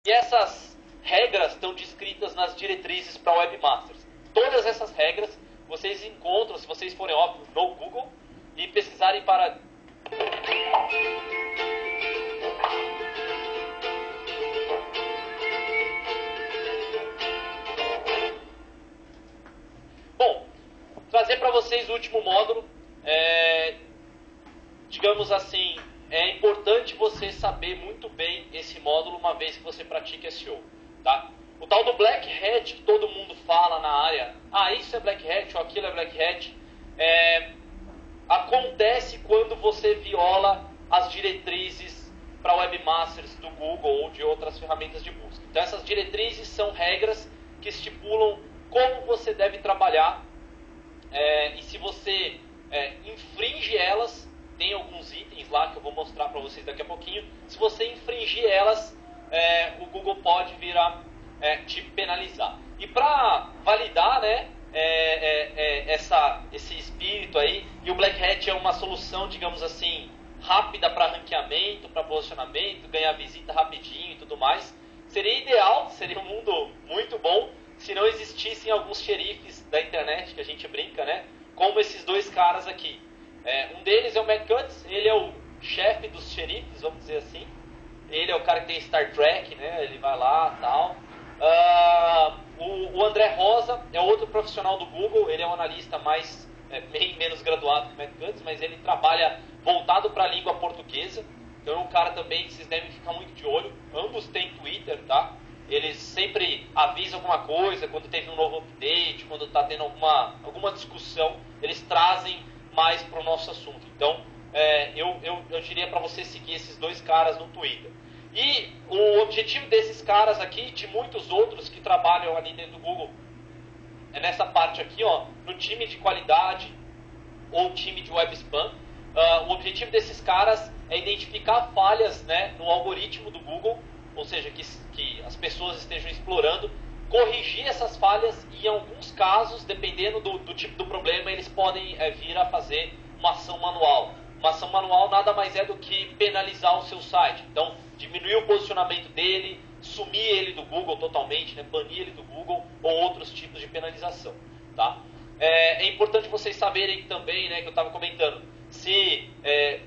E essas regras estão descritas nas diretrizes para Webmasters. Todas essas regras vocês encontram, se vocês forem, óbvio, no Google e pesquisarem para... Bom, trazer para vocês o último módulo. Digamos assim, é importante você saber muito bem esse módulo uma vez que você pratica SEO, tá? O tal do Black Hat que todo mundo fala na área, isso é Black Hat ou aquilo é Black Hat, acontece quando você viola as diretrizes para Webmasters do Google ou de outras ferramentas de busca. Então essas diretrizes são regras que estipulam como você deve trabalhar e se você infringe elas, tem alguns itens lá que eu vou mostrar para vocês daqui a pouquinho. Se você infringir elas, o Google pode vir a te penalizar. E para validar, né, esse espírito aí, e o Black Hat é uma solução, digamos assim, rápida para ranqueamento, para posicionamento, ganhar visita rapidinho e tudo mais. Seria ideal, seria um mundo muito bom, se não existissem alguns xerifes da internet, que a gente brinca, né, como esses dois caras aqui. Um deles é o Matt Cutts, ele é o chefe dos xerifes, vamos dizer assim. Ele é o cara que tem Star Trek, né? Ele vai lá e tal. O André Rosa é outro profissional do Google, ele é um analista bem menos graduado que o Matt Cutts, mas ele trabalha voltado para a língua portuguesa. Então é um cara também que vocês devem ficar muito de olho. Ambos têm Twitter, tá? Eles sempre avisam alguma coisa, quando teve um novo update, quando está tendo alguma discussão, eles trazem mais para o nosso assunto. Então, eu diria para você seguir esses dois caras no Twitter. E o objetivo desses caras aqui, de muitos outros que trabalham ali dentro do Google, é nessa parte aqui, ó, no time de qualidade ou time de web spam. O objetivo desses caras é identificar falhas, né, no algoritmo do Google, ou seja, que as pessoas estejam explorando, corrigir essas falhas e em alguns casos, dependendo do tipo do problema, eles podem vir a fazer uma ação manual. Uma ação manual nada mais é do que penalizar o seu site. Então, diminuir o posicionamento dele, sumir ele do Google totalmente, né, banir ele do Google ou outros tipos de penalização. Tá? É importante vocês saberem também, né, que eu estava comentando, se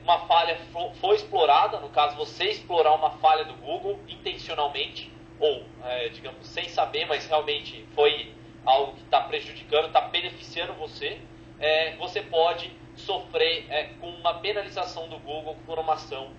uma falha for explorada, no caso você explorar uma falha do Google intencionalmente, ou, digamos, sem saber, mas realmente foi algo que está prejudicando, está beneficiando você, você pode sofrer com uma penalização do Google por uma ação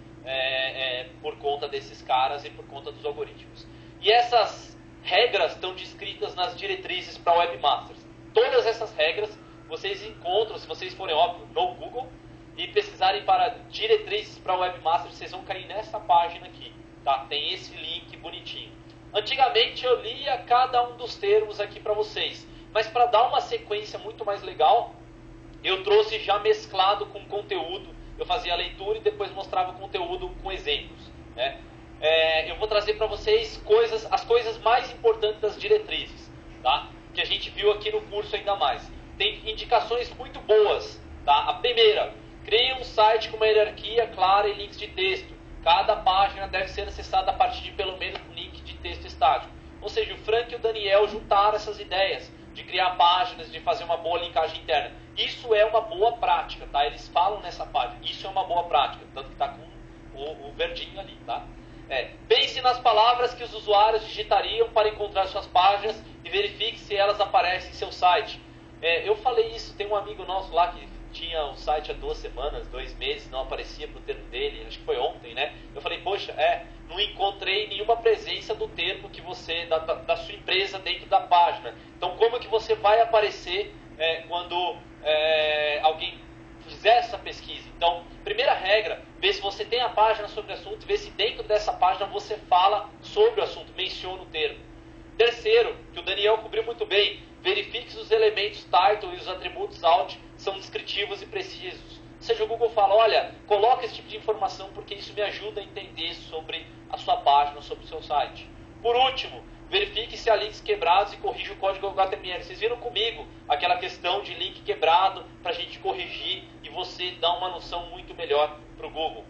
por conta desses caras e por conta dos algoritmos. E essas regras estão descritas nas diretrizes para Webmasters. Todas essas regras vocês encontram, se vocês forem, óbvio, no Google e pesquisarem para diretrizes para Webmasters, vocês vão cair nessa página aqui. Tá? Tem esse link bonitinho. Antigamente eu lia cada um dos termos aqui para vocês, mas para dar uma sequência muito mais legal, eu trouxe já mesclado com conteúdo. Eu fazia a leitura e depois mostrava o conteúdo com exemplos, né? Eu vou trazer para vocês as coisas mais importantes das diretrizes, tá? Que a gente viu aqui no curso ainda mais. Tem indicações muito boas, tá? A primeira, crie um site com uma hierarquia clara e links de texto. Cada página deve ser acessada a partir de pelo menos um link de texto estático. Ou seja, o Frank e o Daniel juntaram essas ideias de criar páginas, de fazer uma boa linkagem interna. Isso é uma boa prática, tá? Eles falam nessa página, isso é uma boa prática, tanto que está com o verdinho ali, tá? Pense nas palavras que os usuários digitariam para encontrar suas páginas e verifique se elas aparecem em seu site. Eu falei isso, tem um amigo nosso lá que tinha um site há 2 semanas, 2 meses, não aparecia pro termo dele, acho que foi ontem, né? Eu falei, poxa, não encontrei nenhuma presença do termo que você, da sua empresa dentro da página. Então, como que você vai aparecer quando alguém fizer essa pesquisa? Então, primeira regra, vê se você tem a página sobre o assunto, vê se dentro dessa página você fala sobre o assunto, menciona o termo. Terceiro, que o Daniel cobriu muito bem, verifique se os elementos title e os atributos out são descritivos e precisos. Ou seja, o Google fala, olha, coloca esse tipo de informação porque isso me ajuda a entender sobre a sua página, sobre o seu site. Por último, verifique se há links quebrados e corrija o código HTML. Vocês viram comigo aquela questão de link quebrado para a gente corrigir e você dar uma noção muito melhor para o Google.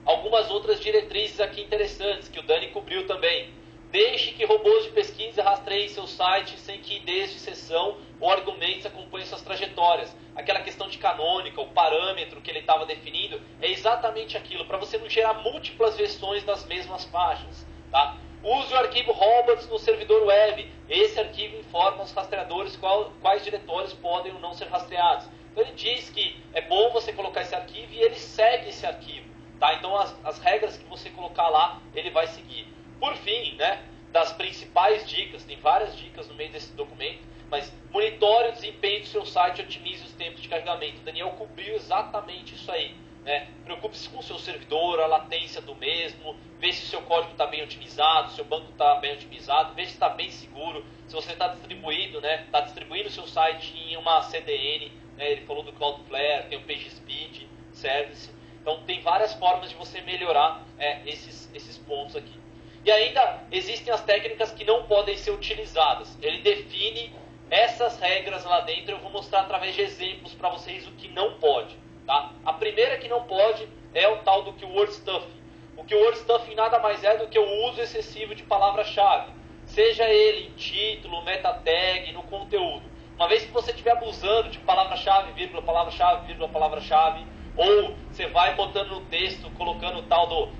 algumas outras diretrizes aqui interessantes, que o Dani cobriu também. Deixe que robôs de pesquisa rastreiem seu site sem que IDs de sessão ou argumentos acompanhem suas trajetórias. Aquela questão de canônica, o parâmetro que ele estava definindo, é exatamente aquilo, para você não gerar múltiplas versões das mesmas páginas. Tá? Use o arquivo robots no servidor web. Esse arquivo informa os rastreadores quais diretórios podem ou não ser rastreados. Então ele diz que é bom você colocar esse arquivo e ele segue esse arquivo. Tá? Então as regras que você colocar lá, ele vai seguir. Por fim, né, das principais dicas, tem várias dicas no meio desse documento, mas monitore o desempenho do seu site e otimize os tempos de carregamento. O Daniel cobriu exatamente isso aí. Né? Preocupe-se com o seu servidor, a latência do mesmo, veja se o seu código está bem otimizado, se o seu banco está bem otimizado, veja se está bem seguro, se você está distribuído, né, está distribuindo o seu site em uma CDN, né, ele falou do Cloudflare, tem o PageSpeed Service, então tem várias formas de você melhorar esses pontos aqui. E ainda existem as técnicas que não podem ser utilizadas. Ele define essas regras lá dentro, eu vou mostrar através de exemplos para vocês o que não pode. Tá? A primeira que não pode é o tal do keyword stuffing. O keyword stuffing nada mais é do que o uso excessivo de palavra-chave. Seja ele em título, meta tag, no conteúdo. Uma vez que você estiver abusando de palavra-chave, vírgula, palavra-chave, vírgula, palavra-chave, ou você vai botando no texto, colocando o tal do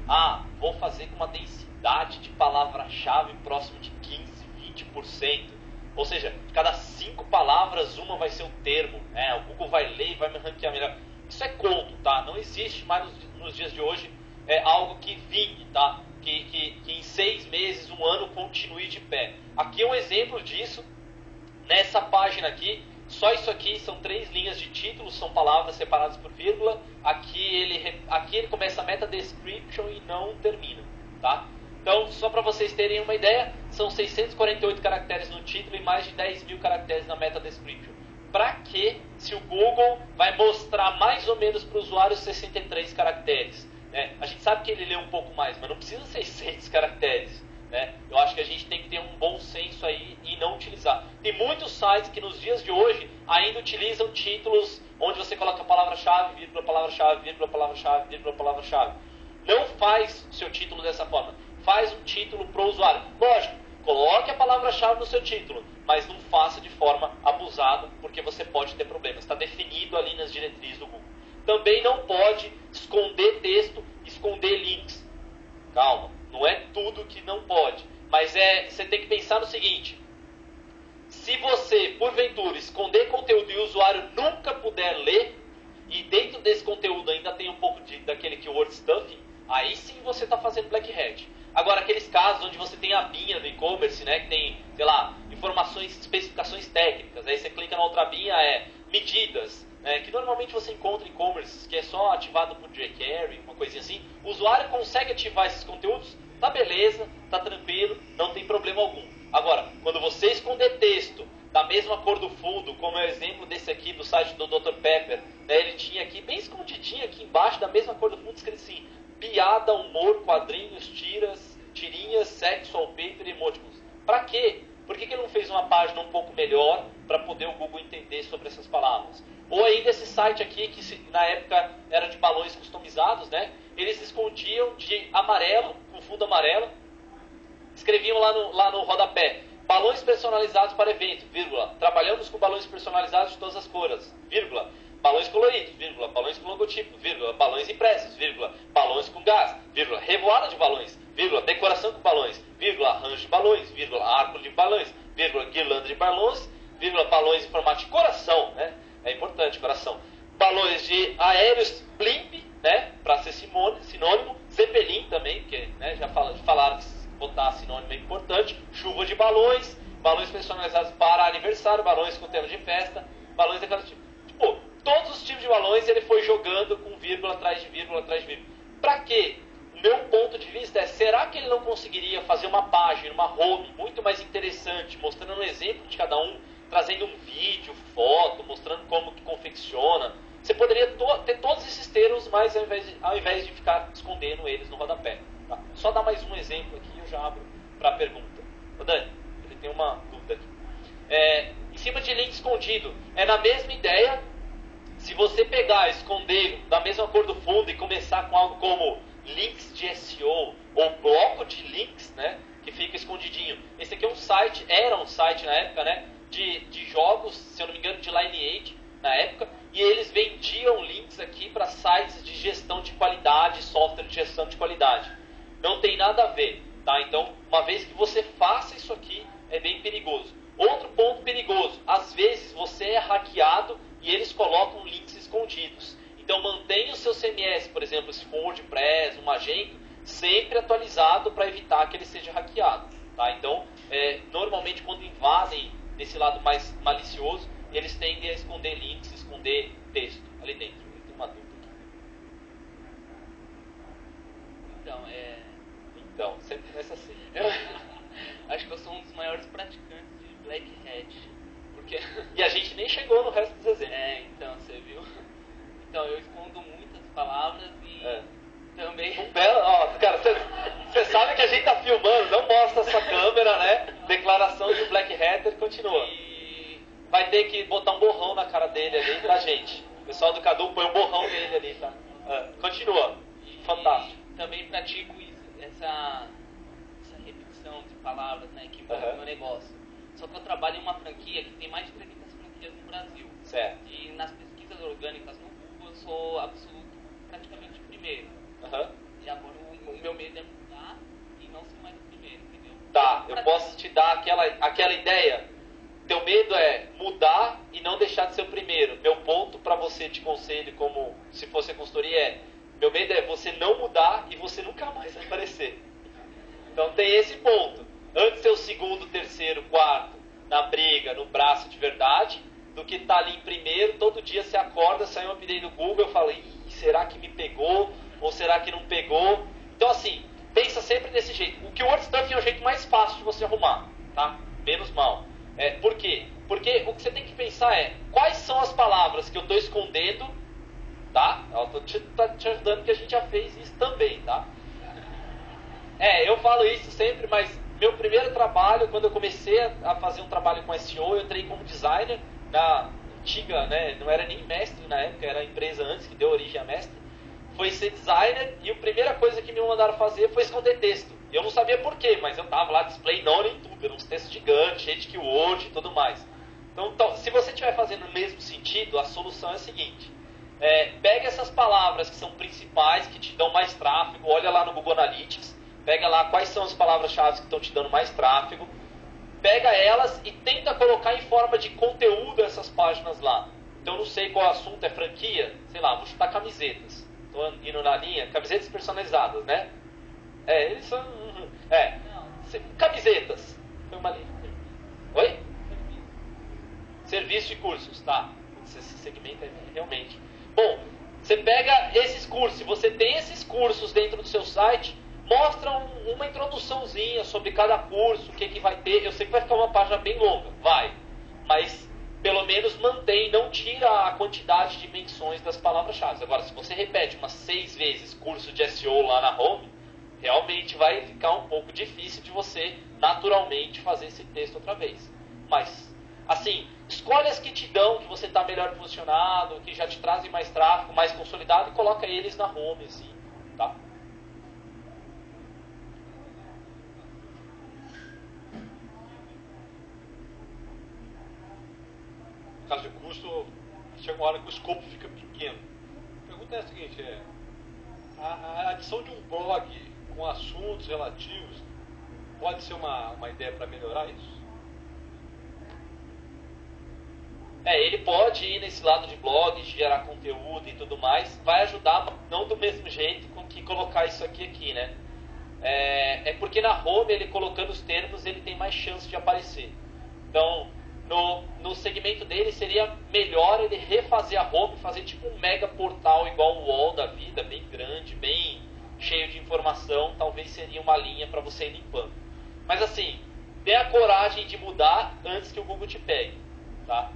vou fazer com uma densidade de palavra-chave próximo de 15, 20%. Ou seja, de cada 5 palavras, uma vai ser o termo. O Google vai ler e vai me ranquear melhor. Isso é conto, tá? Não existe mais nos dias de hoje algo que vingue, tá? Que em 6 meses, 1 ano, continue de pé. Aqui é um exemplo disso. Nessa página aqui, só isso aqui são 3 linhas de título, são palavras separadas por vírgula. Aqui ele começa a meta description e não termina, tá? Então, só para vocês terem uma ideia, são 648 caracteres no título e mais de 10 mil caracteres na meta description. Para que, se o Google vai mostrar mais ou menos para o usuário 63 caracteres? Né? A gente sabe que ele lê um pouco mais, mas não precisa 600 caracteres. Né? Eu acho que a gente tem que ter um bom senso aí e não utilizar. Tem muitos sites que nos dias de hoje ainda utilizam títulos onde você coloca palavra-chave, vírgula, palavra-chave, vírgula, palavra-chave, vírgula, palavra-chave. Não faz o seu título dessa forma. Faz um título para o usuário. Lógico, coloque a palavra-chave no seu título, mas não faça de forma abusada, porque você pode ter problemas. Está definido ali nas diretrizes do Google. Também não pode esconder texto, esconder links. Calma, não é tudo que não pode. Mas você tem que pensar no seguinte. Se você, porventura, esconder conteúdo e o usuário nunca puder ler, e dentro desse conteúdo ainda tem um pouco daquele keyword stuffing, aí sim você está fazendo black hat. Agora, aqueles casos onde você tem a abinha do e-commerce, né, que tem, sei lá, informações, especificações técnicas, aí você clica na outra abinha, medidas, que normalmente você encontra em e-commerce, que é só ativado por jQuery, uma coisinha assim. O usuário consegue ativar esses conteúdos, tá beleza, tá tranquilo, não tem problema algum. Agora, quando você esconder texto da mesma cor do fundo, como é o exemplo desse aqui do site do Dr. Pepper, né, ele tinha aqui, bem escondidinho aqui embaixo, da mesma cor do fundo, escrito assim: piada, humor, quadrinhos, tirinhas, sexo, wallpaper e emoticons. Pra quê? Por que ele não fez uma página um pouco melhor para poder o Google entender sobre essas palavras? Ou ainda esse site aqui, que na época era de balões customizados, né? Eles escondiam de amarelo, com fundo amarelo, escreviam lá no rodapé: balões personalizados para evento, vírgula, trabalhamos com balões personalizados de todas as cores, vírgula, balões coloridos, vírgula, balões com logotipo, vírgula, balões impressos, vírgula, balões com gás, vírgula, revoada de balões, vírgula, decoração com balões, vírgula, arranjo de balões, vírgula, arco de balões, vírgula, guirlanda de balões, vírgula, balões em formato de coração, né? É importante, coração. Balões de aéreos blimp, né? Para ser sinônimo, Zeppelin também, porque né, já falaram que botar sinônimo é importante. Chuva de balões, balões personalizados para aniversário, balões com tema de festa, balões decorativos. Tipo, todos os tipos de balões ele foi jogando com vírgula atrás de vírgula atrás de vírgula. Pra quê? O meu ponto de vista é, será que ele não conseguiria fazer uma página, uma home muito mais interessante, mostrando um exemplo de cada um, trazendo um vídeo, foto, mostrando como que confecciona? Você poderia ter todos esses termos, mas ao invés de ficar escondendo eles no rodapé. Tá? Só dar mais um exemplo aqui e eu já abro para a pergunta. Ô Dani, ele tem uma dúvida aqui. Em cima de link escondido, é na mesma ideia. Se você pegar, esconder da mesma cor do fundo e começar com algo como links de SEO ou bloco de links, né, que fica escondidinho. Esse aqui é um site, era um site na época, né, de jogos, se eu não me engano, de Lineage na época, e eles vendiam links aqui para sites de gestão de qualidade, software de gestão de qualidade. Não tem nada a ver, tá? Então, uma vez que você faça isso aqui, é bem perigoso. Outro ponto perigoso, às vezes você é hackeado e eles colocam links escondidos. Então mantenha o seu CMS, por exemplo, se for um WordPress, um Magento, sempre atualizado para evitar que ele seja hackeado. Tá? Então, normalmente quando invadem desse lado mais malicioso, eles tendem a esconder links, esconder texto ali dentro. Tem uma dúvida aqui. Então, sempre começa assim. Acho que eu sou um dos maiores praticantes de Black Hat. Porque... E a gente nem chegou no resto dos exemplos. Então, você viu? Então, eu escondo muitas palavras e também... Cara, você sabe que a gente tá filmando, não mostra a sua câmera, né? Declaração de Black Hatter, continua. Vai ter que botar um borrão na cara dele ali pra gente. O pessoal do Cadu põe um borrão nele ali, tá? Continua. Fantástico. E também pratico essa repetição de palavras, né, que envolve o meu negócio. Só que eu trabalho em uma franquia que tem mais de 300 franquias no Brasil. Certo. E nas pesquisas orgânicas no Google eu sou absoluto, praticamente o primeiro. E agora o meu medo é mudar e não ser mais o primeiro, entendeu? Tá, eu posso te dar aquela ideia. Teu medo é mudar e não deixar de ser o primeiro. Meu ponto para você, te conselho, como se fosse a consultoria, meu medo é você não mudar e você nunca mais aparecer. Então tem esse ponto. Antes ser o segundo, terceiro, quarto, na briga, no braço de verdade, do que estar ali em primeiro, todo dia você acorda, sai um update do Google, eu falo, será que me pegou? Ou será que não pegou? Então assim, pensa sempre desse jeito. O Keyword Stuffing é o jeito mais fácil de você arrumar, tá? Menos mal. Por quê? Porque o que você tem que pensar é, quais são as palavras que eu estou escondendo, tá? Eu estou te ajudando que a gente já fez isso também, tá? Eu falo isso sempre, mas meu primeiro trabalho, quando eu comecei a fazer um trabalho com SEO, eu entrei como designer na antiga, né? Não era nem mestre na época, era a empresa antes que deu origem a mestre. Foi ser designer e a primeira coisa que me mandaram fazer foi esconder texto. Eu não sabia por quê, mas eu tava lá, display não em tudo, eram uns textos gigantes, cheio de keyword e tudo mais. Então, se você estiver fazendo o mesmo sentido, a solução é a seguinte. Pega essas palavras que são principais, que te dão mais tráfego, olha lá no Google Analytics, pega lá quais são as palavras-chave que estão te dando mais tráfego, pega elas e tenta colocar em forma de conteúdo essas páginas lá. Então, eu não sei qual assunto, é franquia, sei lá, vou chutar camisetas. Estou indo na linha, camisetas personalizadas, né? Eles são... Camisetas. Foi uma linha. Oi? Serviço e cursos, tá. Esse segmento é realmente... Bom, você pega esses cursos, se você tem esses cursos dentro do seu site, mostra uma introduçãozinha sobre cada curso, o que vai ter. Eu sei que vai ficar uma página bem longa, vai. Mas pelo menos mantém, não tira a quantidade de menções das palavras-chave. Agora, se você repete umas 6 vezes curso de SEO lá na home, realmente vai ficar um pouco difícil de você naturalmente fazer esse texto outra vez. Mas, assim, escolhe as que te dão, que você está melhor posicionado, que já te trazem mais tráfego, mais consolidado, e coloca eles na home, assim, tá? No caso de custo, chega uma hora que o escopo fica pequeno. A pergunta é a seguinte, a adição de um blog com assuntos relativos pode ser uma ideia para melhorar isso? Ele pode ir nesse lado de blog, de gerar conteúdo e tudo mais, vai ajudar, mas não do mesmo jeito com que colocar isso aqui, né? Porque na home, ele colocando os termos, ele tem mais chance de aparecer. Então, no segmento dele, seria melhor ele refazer a home, fazer tipo um mega portal igual o UOL da vida, bem grande, bem cheio de informação, talvez seria uma linha para você ir limpando. Mas assim, tenha a coragem de mudar antes que o Google te pegue, tá?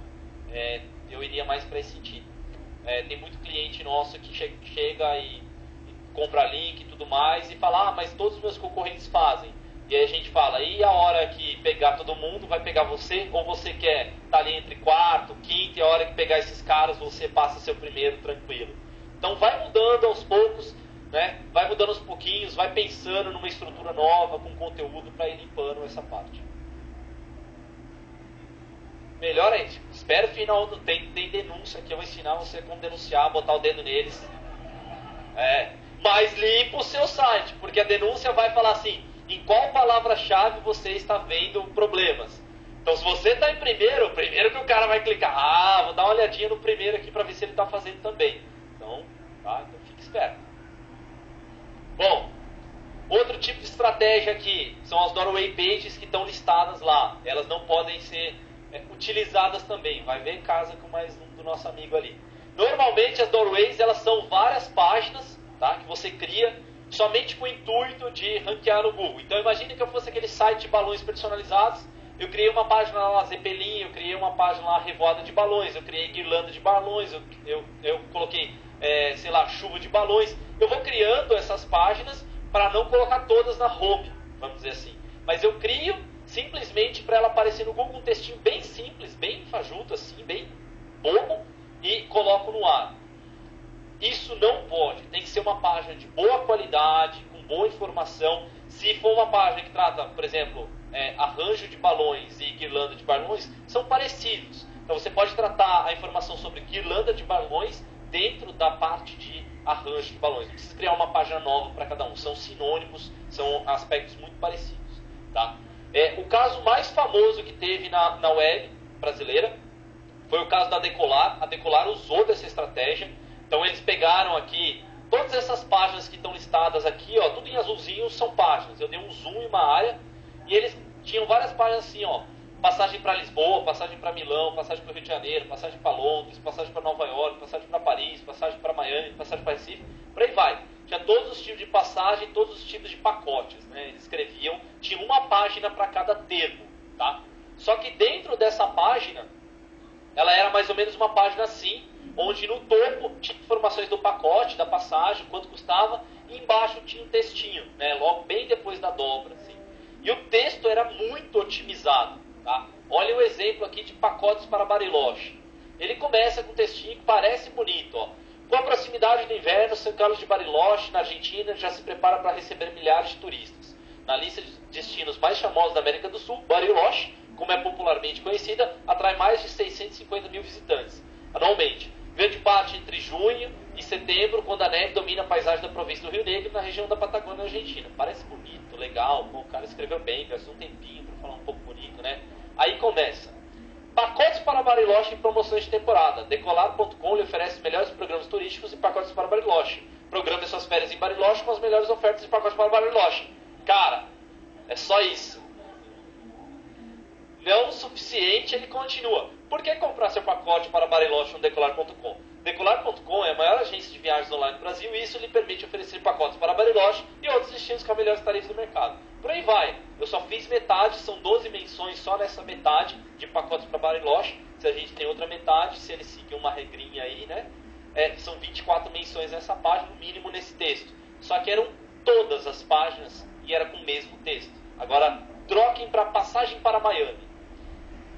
Eu iria mais para esse sentido. Tem muito cliente nosso que chega e compra link e tudo mais e fala, mas todos os meus concorrentes fazem. E aí a gente fala, e a hora que pegar todo mundo, vai pegar você? Ou você quer estar ali entre quarto, quinto, e a hora que pegar esses caras, você passa seu primeiro tranquilo. Então vai mudando aos poucos. né? Vai mudando aos pouquinhos, vai pensando numa estrutura nova, com conteúdo para ir limpando essa parte. Melhor ainda, espera o final, tem denúncia que eu vou ensinar você como denunciar, botar o dedo neles. Mas limpa o seu site, porque a denúncia vai falar assim, em qual palavra-chave você está vendo problemas. Então se você está em primeiro, o primeiro que o cara vai clicar, vou dar uma olhadinha no primeiro aqui para ver se ele está fazendo também. Então fique esperto. Bom, outro tipo de estratégia aqui, são as doorway pages que estão listadas lá. Elas não podem ser utilizadas também, vai ver em casa com mais um do nosso amigo ali. Normalmente as doorways, elas são várias páginas, tá, que você cria somente com o intuito de ranquear no Google. Então imagine que eu fosse aquele site de balões personalizados, eu criei uma página lá, Zeppelin, eu criei uma página lá, revoada de balões, eu criei guirlanda de balões, eu coloquei, sei lá, chuva de balões. Eu vou criando essas páginas para não colocar todas na home, vamos dizer assim. Mas eu crio simplesmente para ela aparecer no Google um textinho bem simples, bem fajuto, assim, bem bobo, e coloco no ar. Isso não pode, tem que ser uma página de boa qualidade, com boa informação. Se for uma página que trata, por exemplo, arranjo de balões e guirlanda de balões, são parecidos. Então você pode tratar a informação sobre guirlanda de balões dentro da parte de arranjo de balões. Não precisa criar uma página nova para cada um, são sinônimos, são aspectos muito parecidos. Tá? O caso mais famoso que teve na web brasileira foi o caso da Decolar. A Decolar usou dessa estratégia. Então eles pegaram aqui, todas essas páginas que estão listadas aqui, ó, tudo em azulzinho são páginas. Eu dei um zoom em uma área e eles tinham várias páginas assim, ó, passagem para Lisboa, passagem para Milão, passagem para o Rio de Janeiro, passagem para Londres, passagem para Nova York, passagem para Paris, passagem para Miami, passagem para Recife, por aí vai. Tinha todos os tipos de passagem, todos os tipos de pacotes, né? Eles escreviam, tinha uma página para cada termo, tá? Só que dentro dessa página, ela era mais ou menos uma página assim, onde no topo tinha informações do pacote, da passagem, quanto custava, e embaixo tinha um textinho, né? Logo bem depois da dobra, assim. E o texto era muito otimizado, tá? Olha o exemplo aqui de pacotes para Bariloche. Ele começa com um textinho que parece bonito, ó. Com a proximidade do inverno, São Carlos de Bariloche, na Argentina, já se prepara para receber milhares de turistas. Na lista de destinos mais famosos da América do Sul, Bariloche, como é popularmente conhecida, atrai mais de 650 mil visitantes anualmente. Grande parte entre junho e setembro, quando a neve domina a paisagem da província do Rio Negro, na região da Patagônia Argentina. Parece bonito, legal, pô, o cara escreveu bem, gastou um tempinho para falar um pouco bonito, né? Aí começa. Pacotes para Bariloche em promoções de temporada. Decolar.com lhe oferece melhores programas turísticos e pacotes para Bariloche. Programe suas férias em Bariloche com as melhores ofertas e pacotes para Bariloche. Cara, é só isso. Não o suficiente, ele continua. Por que comprar seu pacote para Bariloche no Decolar.com? Decolar.com é a maior agência de viagens online do Brasil e isso lhe permite oferecer pacotes para Bariloche e outros destinos com as melhores tarifas do mercado. Por aí vai. Eu só fiz metade, são 12 menções só nessa metade de pacotes para Bariloche. Se a gente tem outra metade, se eles seguem uma regrinha aí, né? São 24 menções nessa página, no mínimo nesse texto. Só que eram todas as páginas e era com o mesmo texto. Agora, troquem para passagem para Miami.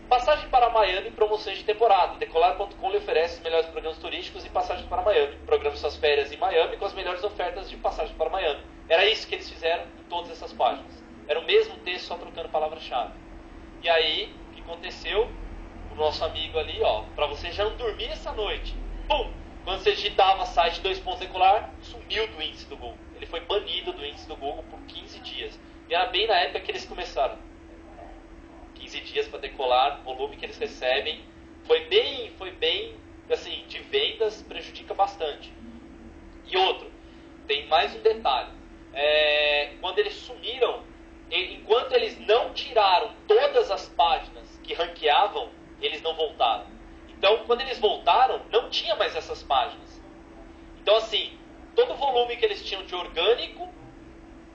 Passagem para Miami, promoções de temporada. Decolar.com lhe oferece os melhores programas turísticos e passagens para Miami. Programe suas férias em Miami com as melhores ofertas de passagem para Miami. Era isso que eles fizeram em todas essas páginas. Era o mesmo texto, só trocando palavra-chave. E aí, o que aconteceu? O nosso amigo ali, ó, para você já não dormir essa noite. Pum! Quando você digitava site 2.decolar, sumiu do índice do Google. Ele foi banido do índice do Google por 15 dias. E era bem na época que eles começaram. 15 dias para Decolar, o volume que eles recebem foi bem, assim, de vendas prejudica bastante. E outro, tem mais um detalhe. Quando eles sumiram, enquanto eles não tiraram todas as páginas que ranqueavam, eles não voltaram. Então, quando eles voltaram, não tinha mais essas páginas. Então, assim, todo o volume que eles tinham de orgânico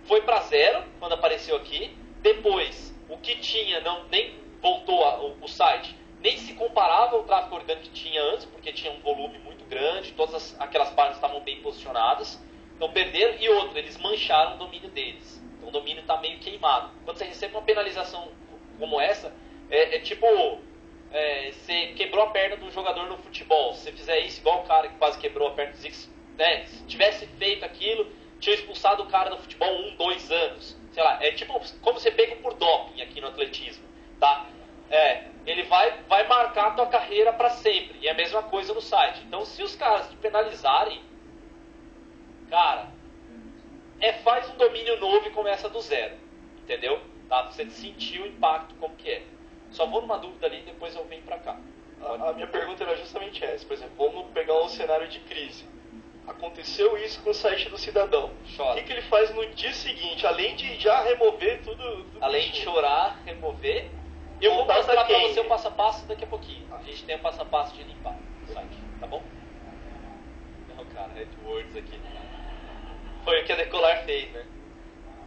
foi para zero, quando apareceu aqui. Depois, o que tinha nem voltou o site, nem se comparava ao tráfego orgânico que tinha antes, porque tinha um volume muito grande, todas aquelas páginas estavam bem posicionadas. Então perderam, e outro, eles mancharam o domínio deles. Então o domínio está meio queimado. Quando você recebe uma penalização como essa, tipo, você quebrou a perna do jogador no futebol. Se você fizer isso igual o cara que quase quebrou a perna do Zix, né? Se tivesse feito aquilo, tinham expulsado o cara do futebol 1, 2 anos. Sei lá, é tipo como você pega por doping aqui no atletismo, tá? Ele vai marcar a tua carreira para sempre. E é a mesma coisa no site. Então, se os caras te penalizarem, cara, faz um domínio novo e começa do zero. Entendeu? Tá? Você sentiu o impacto como que é. Só vou numa dúvida ali e depois eu venho para cá. A minha pergunta era justamente essa. Por exemplo, vamos pegar um cenário de crise. Aconteceu isso com o site do cidadão. Chora. O que ele faz no dia seguinte, além de já remover tudo além de chorar, remover, eu vou mostrar pra quem? você o passo a passo daqui a pouquinho. A gente tem o passo a passo de limpar o site, tá bom? Não, cara, AdWords aqui. Foi o que a Decolar fez, né?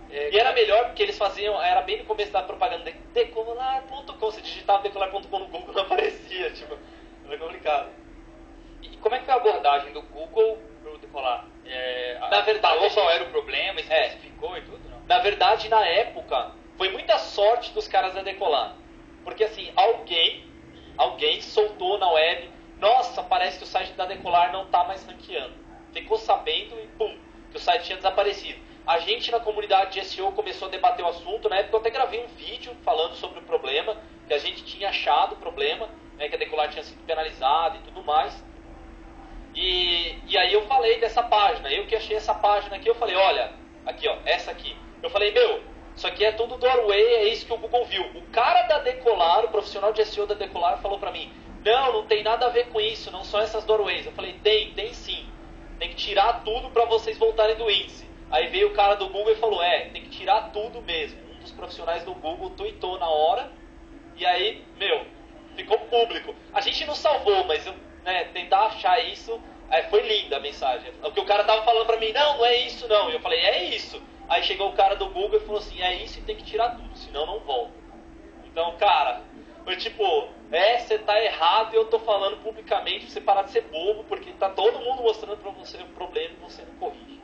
E era melhor porque eles faziam, era bem no começo da propaganda, decolar.com, você digitava decolar.com no Google, não aparecia, tipo, era complicado. E como é que foi a abordagem do Google pro Decolar? Na verdade, falou qual era o problema, especificou e tudo, não? Na verdade, na época, foi muita sorte dos caras da Decolar. Porque assim, alguém soltou na web, nossa, parece que o site da Decolar não tá mais ranqueando. Ficou sabendo e pum, que o site tinha desaparecido. A gente na comunidade de SEO começou a debater o assunto, na época eu até gravei um vídeo falando sobre o problema, que a gente tinha achado o problema, né, que a Decolar tinha sido penalizada e tudo mais. E aí eu falei dessa página, eu que achei essa página aqui, eu falei, olha, aqui ó, essa aqui. Eu falei, isso aqui é tudo doorway, é isso que o Google viu. O cara da Decolar, o profissional de SEO da Decolar falou pra mim, não tem nada a ver com isso, não são essas doorways. Eu falei, tem sim, tem que tirar tudo pra vocês voltarem do índice. Aí veio o cara do Google e falou, tem que tirar tudo mesmo. Um dos profissionais do Google tweetou na hora, e aí, ficou público. A gente não salvou, mas tentar achar isso, foi linda a mensagem. O que o cara tava falando pra mim, não é isso não. E eu falei, é isso. Aí chegou o cara do Google e falou assim, é isso e tem que tirar tudo, senão não volta. Então, cara, foi tipo, você tá errado e eu tô falando publicamente pra você parar de ser bobo, porque tá todo mundo mostrando pra você o problema e você não corrige.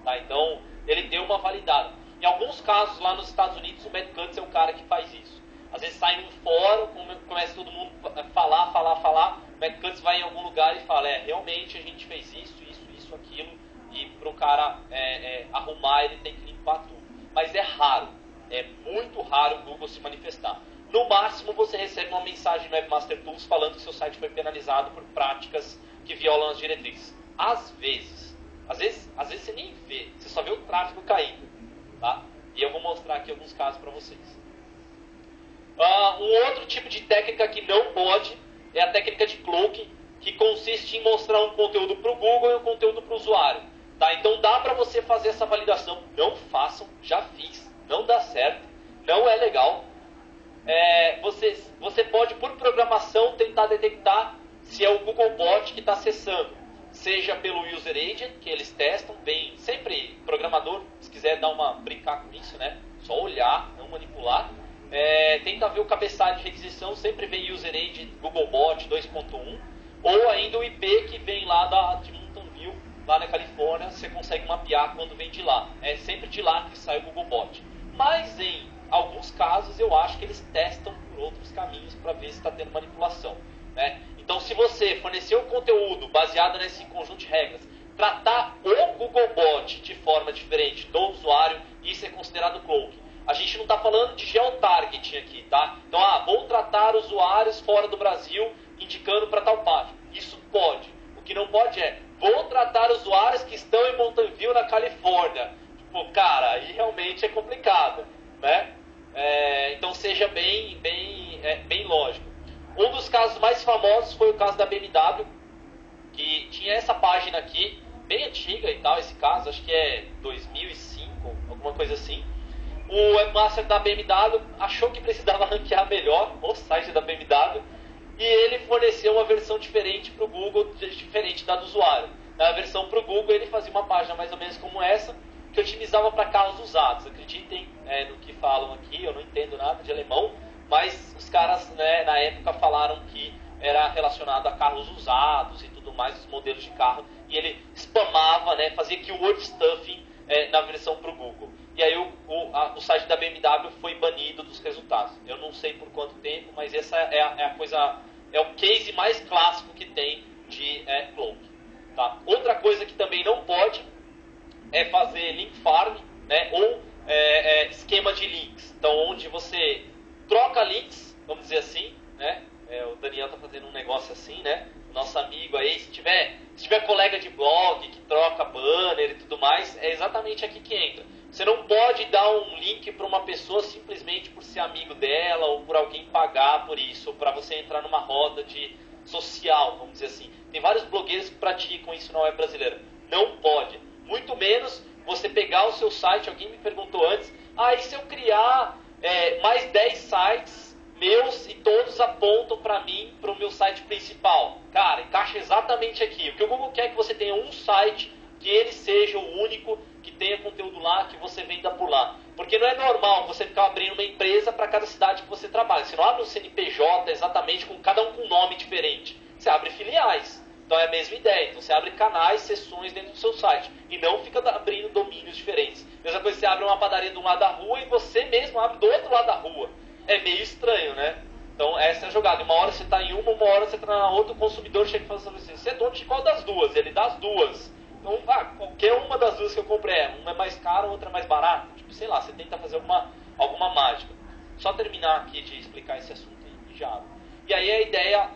Tá? Então, ele deu uma validada. Em alguns casos, lá nos Estados Unidos, o Matt Cutts é o cara que faz isso. Às vezes sai num fórum, começa todo mundo a falar, o Matt Cutts vai em algum lugar e fala, realmente a gente fez isso, aquilo, e para o cara arrumar, ele tem que limpar tudo. Mas é raro, é muito raro o Google se manifestar. No máximo, você recebe uma mensagem no Webmaster Tools falando que seu site foi penalizado por práticas que violam as diretrizes. Às vezes você nem vê, você só vê o tráfego caindo, tá? E eu vou mostrar aqui alguns casos para vocês. Um outro tipo de técnica que não pode é a técnica de cloaking, que consiste em mostrar um conteúdo para o Google e um conteúdo para o usuário. Tá? Então dá para você fazer essa validação. Não façam, já fiz, não dá certo, não é legal. Você pode, por programação, tentar detectar se é o Googlebot que está acessando. Seja pelo User Agent, que eles testam, sempre programador, se quiser brincar com isso, né? Só olhar, não manipular. Tenta ver o cabeçalho de requisição, sempre vem User Agent Googlebot 2.1, ou ainda o IP que vem lá de Mountain View, lá na Califórnia, você consegue mapear quando vem de lá. É sempre de lá que sai o Googlebot. Mas em alguns casos eu acho que eles testam por outros caminhos para ver se está tendo manipulação, né? Então, se você fornecer um conteúdo baseado nesse conjunto de regras, tratar o Googlebot de forma diferente do usuário, isso é considerado cloaking. A gente não está falando de geotargeting aqui, tá? Então, vou tratar usuários fora do Brasil indicando para tal página. Isso pode. O que não pode vou tratar usuários que estão em Mountain View, na Califórnia. Tipo, cara, aí realmente é complicado, né? Então, seja bem lógico. Um dos casos mais famosos foi o caso da BMW, que tinha essa página aqui, bem antiga e tal, esse caso, acho que é 2005, alguma coisa assim. O webmaster da BMW achou que precisava ranquear melhor o site da BMW e ele forneceu uma versão diferente para o Google, diferente da do usuário. Na versão para o Google ele fazia uma página mais ou menos como essa, que otimizava para carros usados. Acreditem no que falam aqui, eu não entendo nada de alemão, mas os caras, né, na época falaram que era relacionado a carros usados e tudo mais, os modelos de carro, e ele spamava, né, fazia keyword stuffing na versão para o Google. E aí o site da BMW foi banido dos resultados. Eu não sei por quanto tempo, mas essa é o case mais clássico que tem de cloaking. Tá? Outra coisa que também não pode é fazer link farm, né, ou esquema de links. Então, onde você troca links, vamos dizer assim, né? O Daniel tá fazendo um negócio assim, né? Nosso amigo aí, se tiver colega de blog que troca banner e tudo mais, é exatamente aqui que entra. Você não pode dar um link para uma pessoa simplesmente por ser amigo dela ou por alguém pagar por isso, para você entrar numa roda de social, vamos dizer assim. Tem vários blogueiros que praticam isso na web brasileira. Não pode. Muito menos você pegar o seu site, alguém me perguntou antes, e se eu criar mais 10 sites meus e todos apontam para mim, para o meu site principal? Cara, encaixa exatamente aqui. O que o Google quer é que você tenha um site, que ele seja o único, que tenha conteúdo lá, que você venda por lá. Porque não é normal você ficar abrindo uma empresa para cada cidade que você trabalha. Você não abre um CNPJ exatamente com cada um com um nome diferente. Você abre filiais. Então é a mesma ideia. Então você abre canais, seções dentro do seu site. E não fica abrindo domínios diferentes. Mesma coisa, você abre uma padaria de um lado da rua e você mesmo abre do outro lado da rua. É meio estranho, né? Então essa é a jogada. Uma hora você está em uma hora você está na outra, o consumidor chega e fala assim, você é dono de qual das duas? Ele dá as duas. Então, qualquer uma das duas que eu comprei, uma é mais cara, outra é mais barata. Tipo, sei lá, você tenta fazer alguma mágica. Só terminar aqui de explicar esse assunto e já abro. E aí a ideia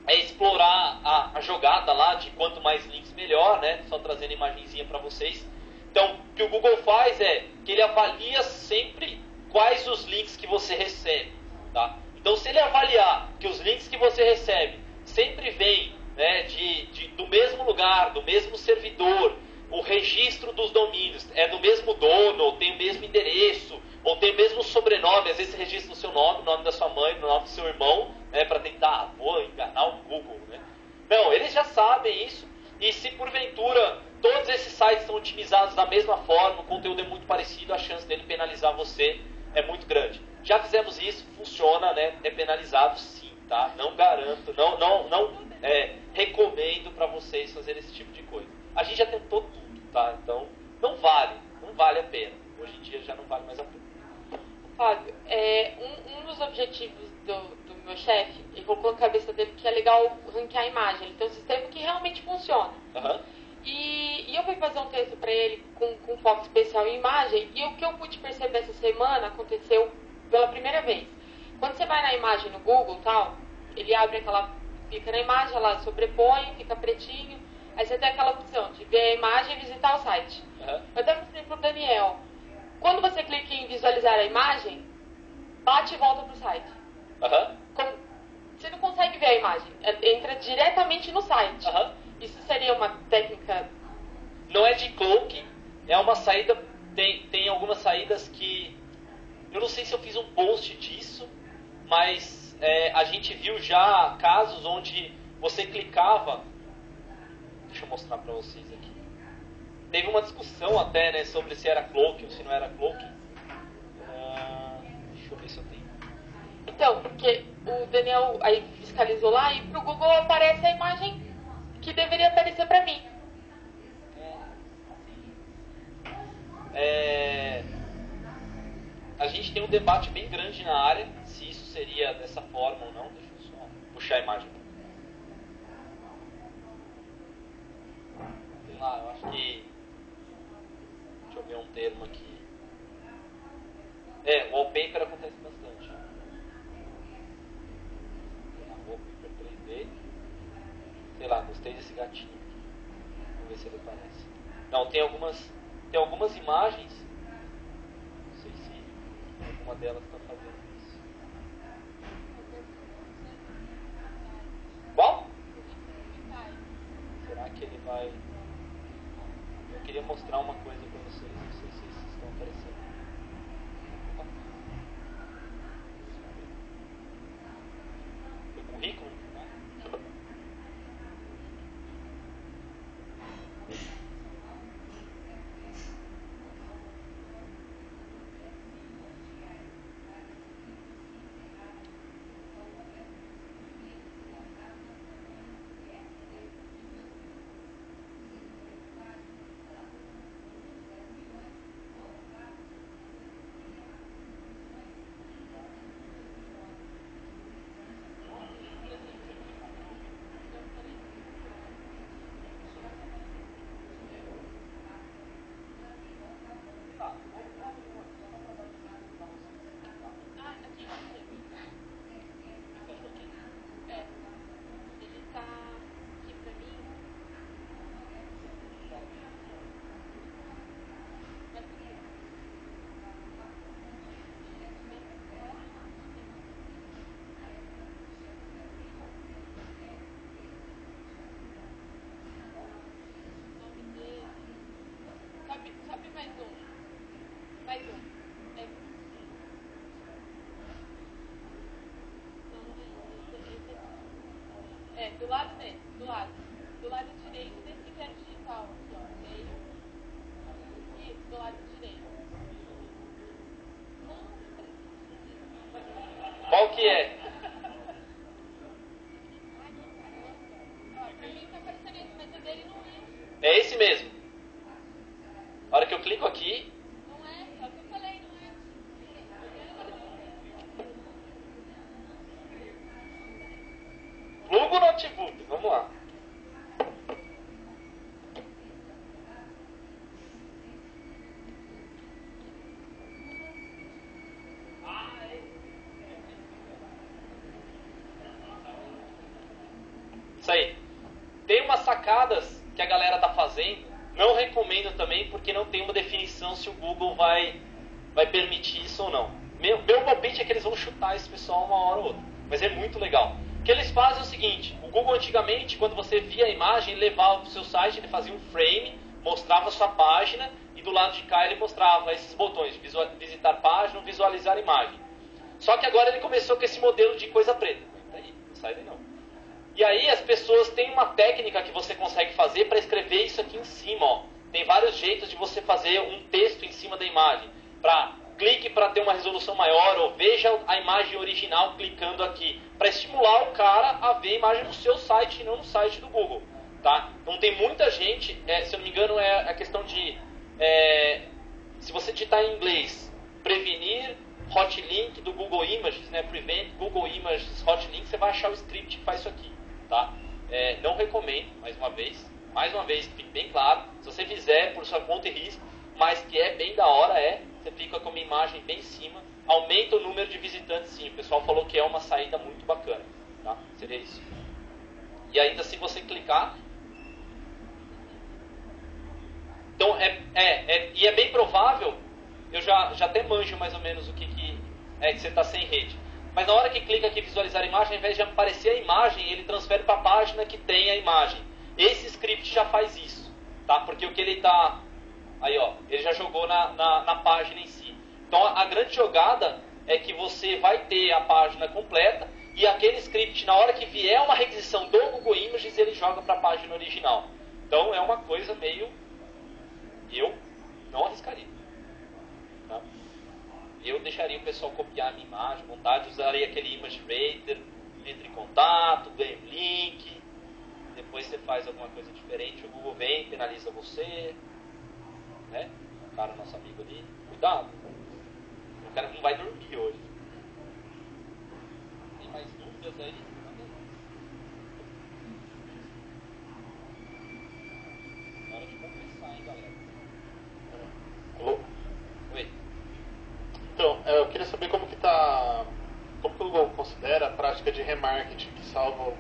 é explorar a jogada lá de quanto mais links melhor, né? Só trazendo imagenzinha para vocês. Então, o que o Google faz é que ele avalia sempre quais os links que você recebe, tá? Então, se ele avaliar que os links que você recebe sempre vêm, né, do mesmo lugar, do mesmo servidor, o registro dos domínios é do mesmo dono, ou tem o mesmo endereço, ou tem o mesmo sobrenome, às vezes você registra o seu nome, o nome da sua mãe, o nome do seu irmão, né, para tentar, vou enganar o Google, né? Não, eles já sabem isso, e se porventura todos esses sites são otimizados da mesma forma, o conteúdo é muito parecido, a chance dele penalizar você é muito grande. Já fizemos isso, funciona, né? É penalizado sim, tá? Não garanto, não recomendo para vocês fazerem esse tipo de coisa. A gente já tentou tudo, tá? Então não vale a pena. Hoje em dia já não vale mais a pena. Fábio, um dos objetivos do meu chefe, ele colocou na cabeça dele que é legal ranquear a imagem. Ele tem um sistema que realmente funciona. Uhum. E eu fui fazer um texto para ele com foco especial em imagem, e o que eu pude perceber essa semana aconteceu pela primeira vez. Quando você vai na imagem no Google, tal, ele abre fica na imagem, ela sobrepõe, fica pretinho, aí você tem aquela opção de ver a imagem e visitar o site. Uhum. Eu até mostrei pro Daniel. Quando você clica em visualizar a imagem, bate e volta pro site. Uhum. Você não consegue ver a imagem, entra diretamente no site. Uhum. Isso seria uma técnica? Não é de cloaking, é uma saída, tem algumas saídas que, eu não sei se eu fiz um post disso, mas a gente viu já casos onde você clicava, deixa eu mostrar pra vocês aqui, teve uma discussão até, né, sobre se era cloaking ou se não era cloaking. Deixa eu ver se eu tenho. Então, porque o Daniel aí fiscalizou lá e pro Google aparece a imagem que deveria aparecer para mim. A gente tem um debate bem grande na área, se isso seria dessa forma ou não. Deixa eu só puxar a imagem. Sei lá, eu acho que... Deixa eu ver um termo aqui. Wallpaper acontece bastante. Wallpaper 3D. Sei lá, gostei desse gatinho aqui. Vamos ver se ele aparece. Não, tem algumas imagens. Não sei se alguma delas está fazendo isso. Qual? Será que ele vai... Eu queria mostrar uma coisa para vocês. Não sei se vocês estão aparecendo. Foi currículo? do lado dele, do lado direito desse que é digital, aqui, ó, meio. Isso, do lado direito. Qual que é? Ó, pra mim tá aparecendo isso, mas o dele não é. É esse mesmo. A hora que eu clico aqui, Não é, só que eu falei, não é. plugo o notebook. Vamos lá. Isso aí. Tem umas sacadas que a galera tá fazendo. Não recomendo também porque não tem uma definição se o Google vai permitir isso ou não. Meu palpite é que eles vão chutar esse pessoal uma hora ou outra. Mas é muito legal. O que eles fazem é o seguinte. O Google antigamente, quando você via a imagem, ele levava para o seu site, ele fazia um frame, mostrava a sua página e do lado de cá ele mostrava esses botões de visitar página, visualizar imagem. Só que agora ele começou com esse modelo de coisa preta. Daí, não sai daí não. E aí as pessoas têm uma técnica que você consegue fazer para escrever isso aqui em cima. Ó. Tem vários jeitos de você fazer um texto em cima da imagem. Clique para ter uma resolução maior, ou veja a imagem original clicando aqui. Para estimular o cara a ver a imagem no seu site e não no site do Google. Tá? Então tem muita gente, se eu não me engano é a questão de... se você digitar em inglês, prevenir hotlink do Google Images, né, prevent Google Images hotlink, você vai achar o script que faz isso aqui. Tá? Não recomendo, mais uma vez, fique bem claro, se você fizer por sua conta e risco, mas que é bem da hora, você fica com uma imagem bem em cima, aumenta o número de visitantes sim, o pessoal falou que é uma saída muito bacana, tá? Seria isso. E ainda se você clicar, então e é bem provável, eu já até manjo mais ou menos o que você está sem rede. Mas na hora que clica aqui visualizar a imagem, ao invés de aparecer a imagem, ele transfere para a página que tem a imagem. Esse script já faz isso, tá? Porque o que ele está... Aí, ó, ele já jogou na página em si. Então a grande jogada é que você vai ter a página completa e aquele script, na hora que vier uma requisição do Google Images, ele joga para a página original. Então é uma coisa meio... Eu não arriscaria. Tá? Eu deixaria o pessoal copiar a minha imagem, à vontade, usaria aquele Image Rater, entra em contato, ganha um link, depois você faz alguma coisa diferente, o Google vem, penaliza você, né? O cara, nosso amigo ali, cuidado, o cara não vai dormir hoje. Tem mais dúvidas aí? Na hora de conversar, hein, galera? Alô? Oi. Então, eu queria saber como que o Google considera a prática de remarketing, que salva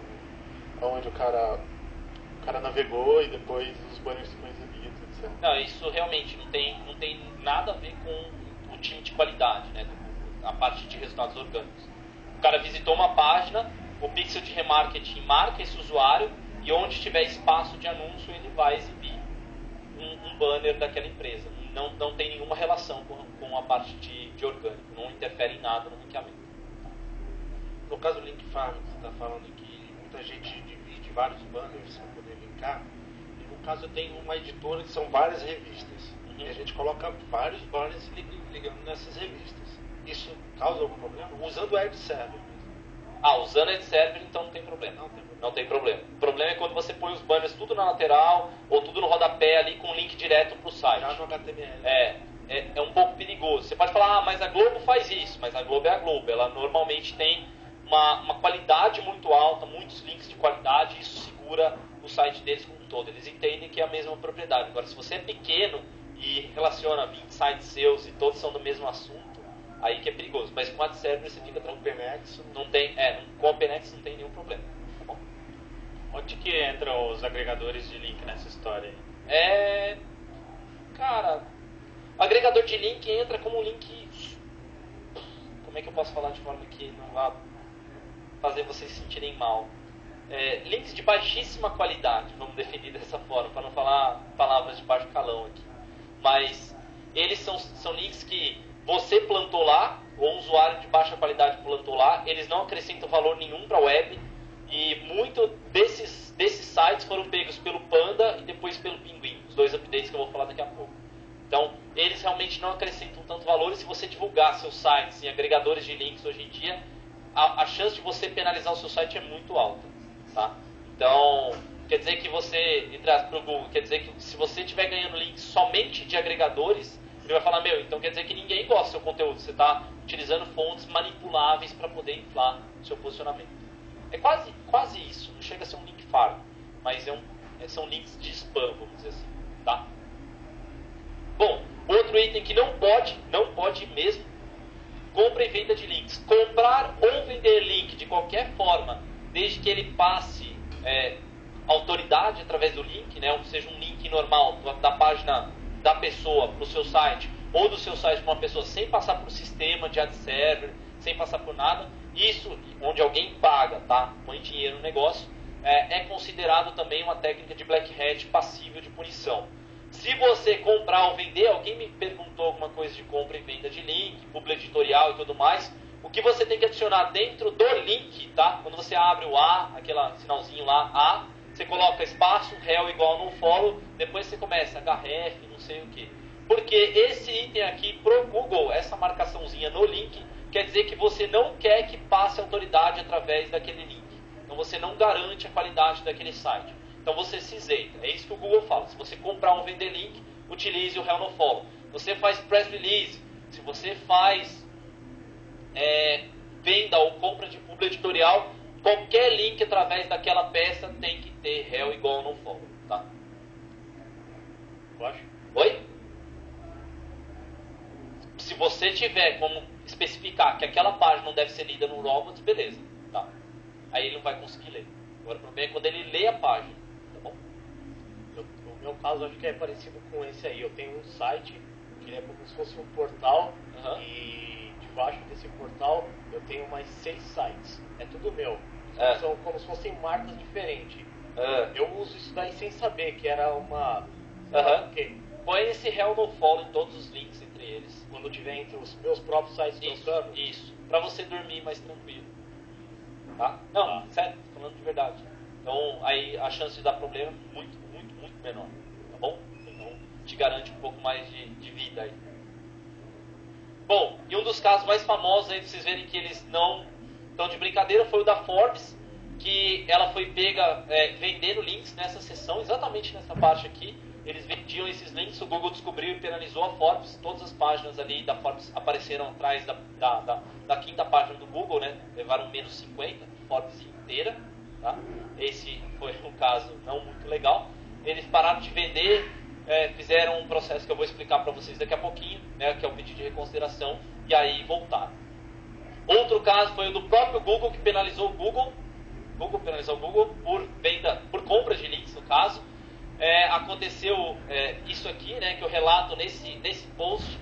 onde o cara navegou e depois os banners ficam exibidos, etc. Não, isso realmente não tem nada a ver com o time de qualidade, né? A parte de resultados orgânicos. O cara visitou uma página, o pixel de remarketing marca esse usuário e onde tiver espaço de anúncio ele vai exibir um banner daquela empresa. Não tem nenhuma relação com a parte de orgânico, não interfere em nada no ranqueamento. No caso do Link Farm, que você está falando que muita gente divide vários banners para poder linkar, e no caso eu tenho uma editora que são várias revistas, e a gente coloca vários banners ligando nessas revistas. Isso causa algum problema? Usando o Ad Server. Usando Ad Server, então não tem problema. Não tem problema. O problema é quando você põe os banners tudo na lateral ou tudo no rodapé ali com link direto para o site. Já no HTML. É um pouco perigoso. Você pode falar, mas a Globo faz isso. Mas a Globo é a Globo. Ela normalmente tem uma qualidade muito alta, muitos links de qualidade, e isso segura o site deles como um todo. Eles entendem que é a mesma propriedade. Agora, se você é pequeno e relaciona 20 sites seus e todos são do mesmo assunto, aí que é perigoso. Mas com o Ad Server você fica tranquilo. Com o OpenX não tem nenhum problema. Tá bom? Onde que entram os agregadores de link nessa história aí? Cara, o agregador de link entra como um link... Como é que eu posso falar de forma que não vá fazer vocês se sentirem mal? Links de baixíssima qualidade, vamos definir dessa forma, para não falar palavras de baixo calão aqui. Mas eles são links que você plantou lá, ou um usuário de baixa qualidade plantou lá, eles não acrescentam valor nenhum para a web, e muito desse jogar seus sites em agregadores de links hoje em dia, a chance de você penalizar o seu site é muito alta, tá? Então, quer dizer que você, entrar para o Google, quer dizer que se você estiver ganhando links somente de agregadores, ele vai falar, meu, então quer dizer que ninguém gosta do seu conteúdo, você está utilizando fontes manipuláveis para poder inflar o seu posicionamento. É quase isso, não chega a ser um link farm, mas são links de spam, vamos dizer assim, tá? Bom, outro item que não pode mesmo, compra e venda de links. Comprar ou vender link de qualquer forma, desde que ele passe autoridade através do link, né, ou seja, um link normal da página da pessoa para o seu site, ou do seu site para uma pessoa, sem passar por um sistema de ad server, sem passar por nada, isso, onde alguém paga, tá? Põe dinheiro no negócio, é considerado também uma técnica de black hat passível de punição. Se você comprar ou vender, alguém me perguntou alguma coisa de compra e venda de link, publi editorial e tudo mais, o que você tem que adicionar dentro do link, tá? Quando você abre o A, aquele sinalzinho lá, A, você coloca espaço, rel igual no follow, depois você começa href, não sei o que. Porque esse item aqui pro Google, essa marcaçãozinha no link, quer dizer que você não quer que passe autoridade através daquele link. Então você não garante a qualidade daquele site. Então você se isenta. É isso que o Google fala. Se você comprar ou vender link, utilize o rel no follow. Você faz press release, se você faz venda ou compra de publi editorial, qualquer link através daquela peça tem que ter rel igual no follow, tá? Oi? Se você tiver como especificar que aquela página não deve ser lida no robots, beleza, tá? Aí ele não vai conseguir ler. Agora o problema é quando ele lê a página, tá bom? No meu caso, acho que é parecido com esse aí. Eu tenho um site que é como se fosse um portal, e debaixo desse portal eu tenho mais 6 sites. É tudo meu. São como se fossem marcas diferentes. Eu uso isso daí sem saber que era uma... Põe esse rel no follow em todos os links entre eles. Quando tiver entre os meus próprios sites trocando? Isso. Pra você dormir mais tranquilo. Tá? Não, sério, tô falando de verdade. Então, aí a chance de dar problema é muito, muito, muito menor. Tá bom? Então, te garante um pouco mais de vida aí. Bom, e um dos casos mais famosos aí, pra vocês verem que eles não estão de brincadeira, foi o da Forbes, que ela foi pega vendendo links nessa seção, exatamente nessa parte aqui. Eles vendiam esses links, o Google descobriu e penalizou a Forbes. Todas as páginas ali da Forbes apareceram atrás da quinta página do Google, né? Levaram menos 50, Forbes inteira, tá? Esse foi um caso não muito legal. Eles pararam de vender, fizeram um processo que eu vou explicar para vocês daqui a pouquinho, né? Que é o pedido de reconsideração, e aí voltaram. Outro caso foi o do próprio Google, que penalizou o Google. Penalizou o Google por compra de links, no caso. Aconteceu isso aqui, né, que eu relato nesse post.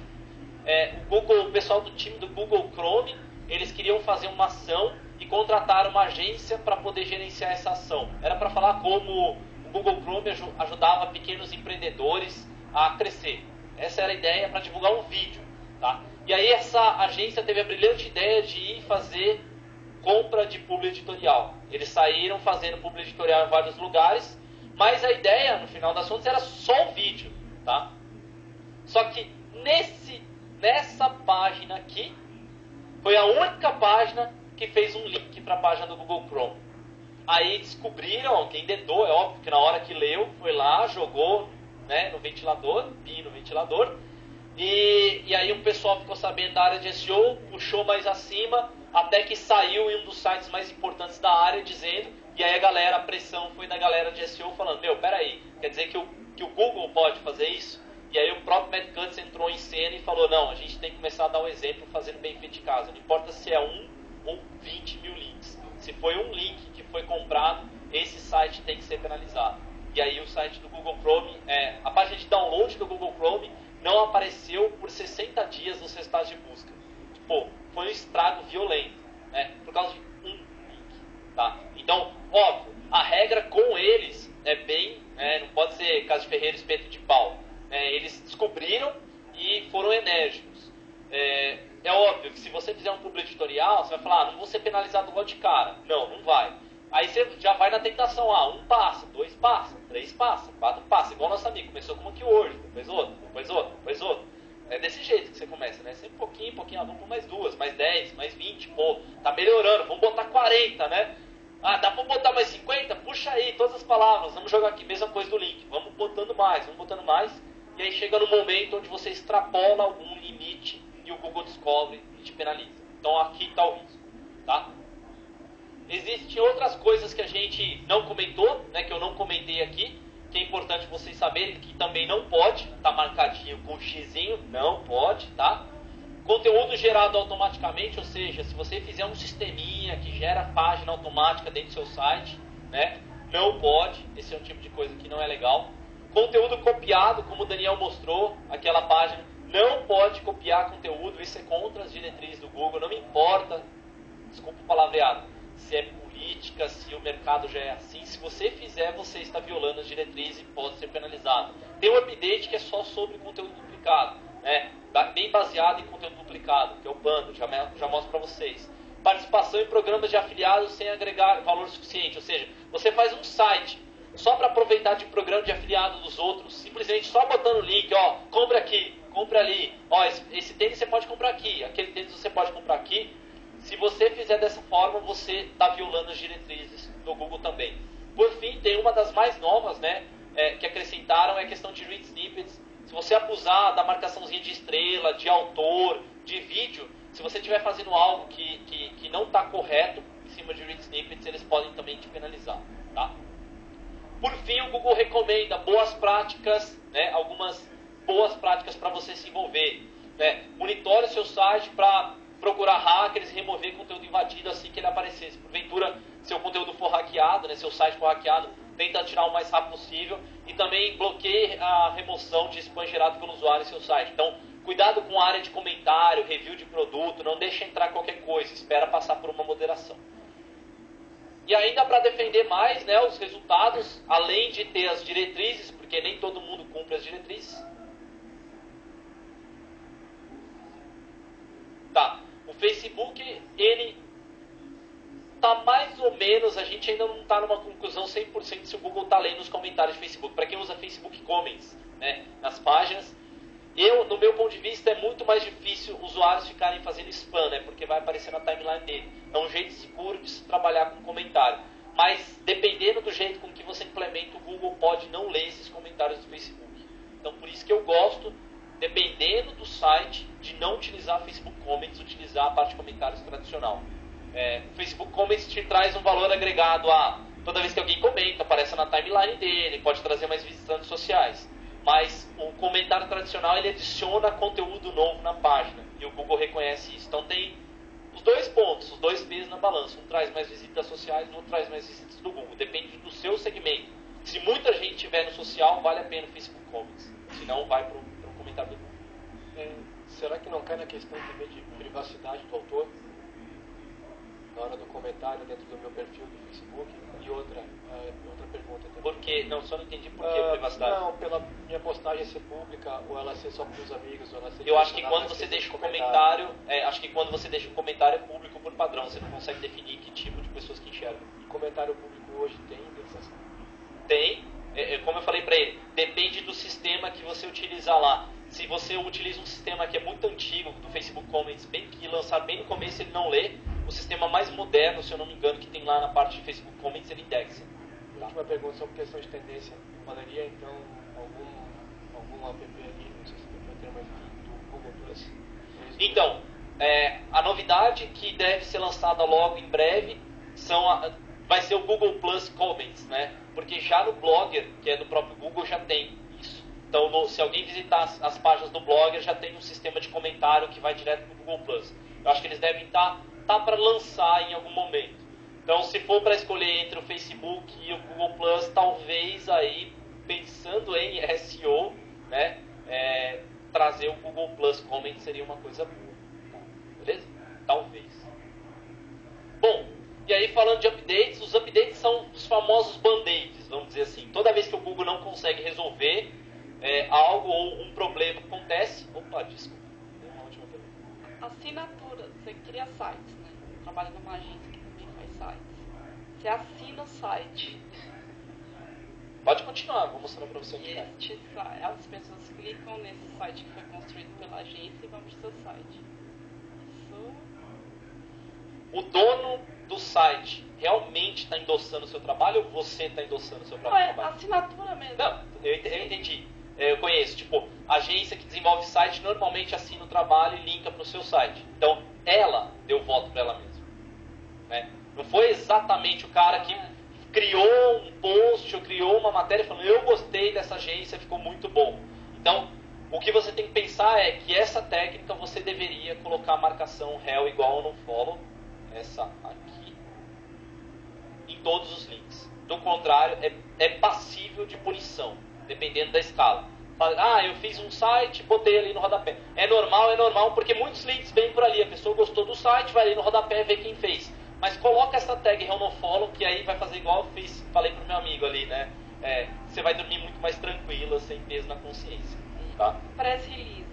O pessoal do time do Google Chrome, eles queriam fazer uma ação e contrataram uma agência para poder gerenciar essa ação. Era para falar como o Google Chrome ajudava pequenos empreendedores a crescer. Essa era a ideia, para divulgar um vídeo, tá? E aí essa agência teve a brilhante ideia de ir fazer compra de publi editorial. Eles saíram fazendo publi editorial em vários lugares, mas a ideia, no final das contas, era só o vídeo, tá? Só que nessa página aqui, foi a única página que fez um link para a página do Google Chrome. Aí descobriram, quem dedou, é óbvio que na hora que leu, foi lá, jogou, né, no ventilador, e aí o pessoal ficou sabendo da área de SEO, puxou mais acima, até que saiu em um dos sites mais importantes da área, dizendo, e aí a pressão foi da galera de SEO falando, peraí, quer dizer que o Google pode fazer isso? E aí o próprio Matt Cutts entrou em cena e falou, não, a gente tem que começar a dar um exemplo fazendo bem feito de casa, não importa se é 1 ou 20 mil links. Se foi um link que foi comprado, esse site tem que ser penalizado. E aí o site do Google Chrome, a página de download do Google Chrome não apareceu por 60 dias nos resultados de busca. Pô, foi um estrago violento, né, por causa de um link, tá? Então, óbvio, a regra com eles é bem, não pode ser caso de Ferreira espeto de pau. Eles descobriram e foram enérgicos. É óbvio que se você fizer um publi editorial, você vai falar, não vou ser penalizado logo de cara. Não vai. Aí você já vai na tentação, 1 passa, 2 passa, 3 passa, 4 passa, igual nosso amigo, começou com um aqui hoje, depois outro. É desse jeito que você começa, né? Sempre pouquinho, vamos por mais 2, mais 10, mais 20, pô, tá melhorando, vamos botar 40, né? Ah, dá pra botar mais 50? Puxa aí, todas as palavras, vamos jogar aqui, mesma coisa do link, vamos botando mais, e aí chega no momento onde você extrapola algum limite e o Google descobre e te penaliza. Então aqui está o risco, tá? Existem outras coisas que a gente não comentou, né, que eu não comentei aqui, que é importante vocês saberem que também não pode, tá marcadinho com um xizinho, não pode, tá? Conteúdo gerado automaticamente, ou seja, se você fizer um sisteminha que gera página automática dentro do seu site, né, não pode, esse é um tipo de coisa que não é legal. Conteúdo copiado, como o Daniel mostrou, aquela página, não pode copiar conteúdo, isso é contra as diretrizes do Google, não me importa, desculpa o palavreado, se é política, se o mercado já é assim, se você fizer, você está violando as diretrizes e pode ser penalizado. Tem um update que é só sobre conteúdo duplicado, né? Bem baseado em conteúdo duplicado, que é o bando, já mostro para vocês. Participação em programas de afiliados sem agregar valor suficiente, ou seja, você faz um site só para aproveitar de programa de afiliado dos outros, simplesmente só botando o link, ó, compre aqui, compre ali, ó, esse tênis você pode comprar aqui, aquele tênis você pode comprar aqui. Se você fizer dessa forma, você está violando as diretrizes do Google também. Por fim, tem uma das mais novas, né, que acrescentaram, é a questão de read snippets. Se você abusar da marcaçãozinha de estrela, de autor, de vídeo, se você estiver fazendo algo que não está correto em cima de read snippets, eles podem também te penalizar, tá? Por fim, o Google recomenda boas práticas, né, algumas boas práticas para você se envolver, né? Monitore o seu site para procurar hackers e remover conteúdo invadido assim que ele aparecer. Se porventura seu conteúdo for hackeado, né, seu site for hackeado, tenta tirar o mais rápido possível e também bloqueie a remoção de spam gerado pelo usuário em seu site. Então, cuidado com a área de comentário, review de produto, não deixe entrar qualquer coisa, espera passar por uma moderação. E ainda para defender mais, né, os resultados, além de ter as diretrizes, porque nem todo mundo cumpre as diretrizes. Tá, o Facebook, ele tá mais ou menos, a gente ainda não está numa conclusão 100% se o Google está lendo os comentários de Facebook. Para quem usa Facebook Comments, né, nas páginas, no meu ponto de vista, é muito mais difícil usuários ficarem fazendo spam, né, porque vai aparecer na timeline dele. É um jeito seguro de se trabalhar com comentário. Mas, dependendo do jeito com que você implementa, o Google pode não ler esses comentários do Facebook. Então, por isso que eu gosto, dependendo do site, de não utilizar Facebook Comments, utilizar a parte de comentários tradicional. O Facebook Comments te traz um valor agregado a toda vez que alguém comenta, aparece na timeline dele, pode trazer mais visitantes sociais. Mas o comentário tradicional, ele adiciona conteúdo novo na página, e o Google reconhece isso. Então tem os dois pontos, os dois pesos na balança. Um traz mais visitas sociais, o outro traz mais visitas do Google. Depende do seu segmento. Se muita gente tiver no social, vale a pena o Facebook Comments. Se não, vai para o comentário do Google. Será que não cai na questão também de privacidade do autor? Na hora do comentário dentro do meu perfil do Facebook? E outra pergunta também. Por quê? Não, só não entendi por que privacidade. Não, pela minha postagem ser pública, ou ela ser só para os amigos, ou ela ser... Eu acho que quando você deixa um comentário, acho que quando você deixa um comentário é público por padrão, você não consegue definir que tipo de pessoas que enxergam. E comentário público hoje tem indexação? Tem, como eu falei para ele, depende do sistema que você utilizar lá. Se você utiliza um sistema que é muito antigo, do Facebook Comments, que lançaram bem no começo, ele não lê. O sistema mais moderno, se eu não me engano, que tem lá na parte de Facebook Comments, ele indexa. Tá? Última pergunta sobre questão de tendência. Valeria, então, algum app ali, não sei se vai ter mais do Google Plus? Então, a novidade que deve ser lançada logo em breve vai ser o Google Plus Comments, né? Porque já no Blogger, que é do próprio Google, já tem isso. Então, se alguém visitar as páginas do Blogger, já tem um sistema de comentário que vai direto para o Google Plus. Eu acho que eles devem estar para lançar em algum momento. Então, se for para escolher entre o Facebook e o Google Plus, talvez aí, pensando em SEO, né, trazer o Google Plus Comments seria uma coisa boa. Tá? Beleza? Talvez. Bom, e aí falando de updates, os updates são os famosos band-aids, vamos dizer assim. Toda vez que o Google não consegue resolver algo ou um problema acontece... Opa, desculpa. Tem uma última pergunta. Assinatura. Você cria sites, né? Eu trabalho numa agência que também faz sites. Você assina o site. Pode continuar, vou mostrar para você aqui. As pessoas clicam nesse site que foi construído pela agência e vão para o seu site. Isso. O dono do site realmente está endossando o seu trabalho ou você está endossando o seu próprio trabalho? Assinatura mesmo. Não, eu entendi. Eu conheço, tipo, agência que desenvolve site normalmente assina o trabalho e linka para o seu site. Então, ela deu voto para ela mesma. Né? Não foi exatamente o cara que criou um post ou criou uma matéria falando eu gostei dessa agência, ficou muito bom. Então, o que você tem que pensar é que essa técnica você deveria colocar a marcação rel igual ou não follow, essa aqui, em todos os links. Do contrário, é passível de punição, dependendo da escala. Eu fiz um site, botei ali no rodapé. É normal, porque muitos links vêm por ali. A pessoa gostou do site, vai ali no rodapé e vê quem fez. Mas coloca essa tag Hell No Follow, que aí vai fazer igual eu falei pro meu amigo ali, né? Você vai dormir muito mais tranquila, sem peso na consciência. Tá? Press release.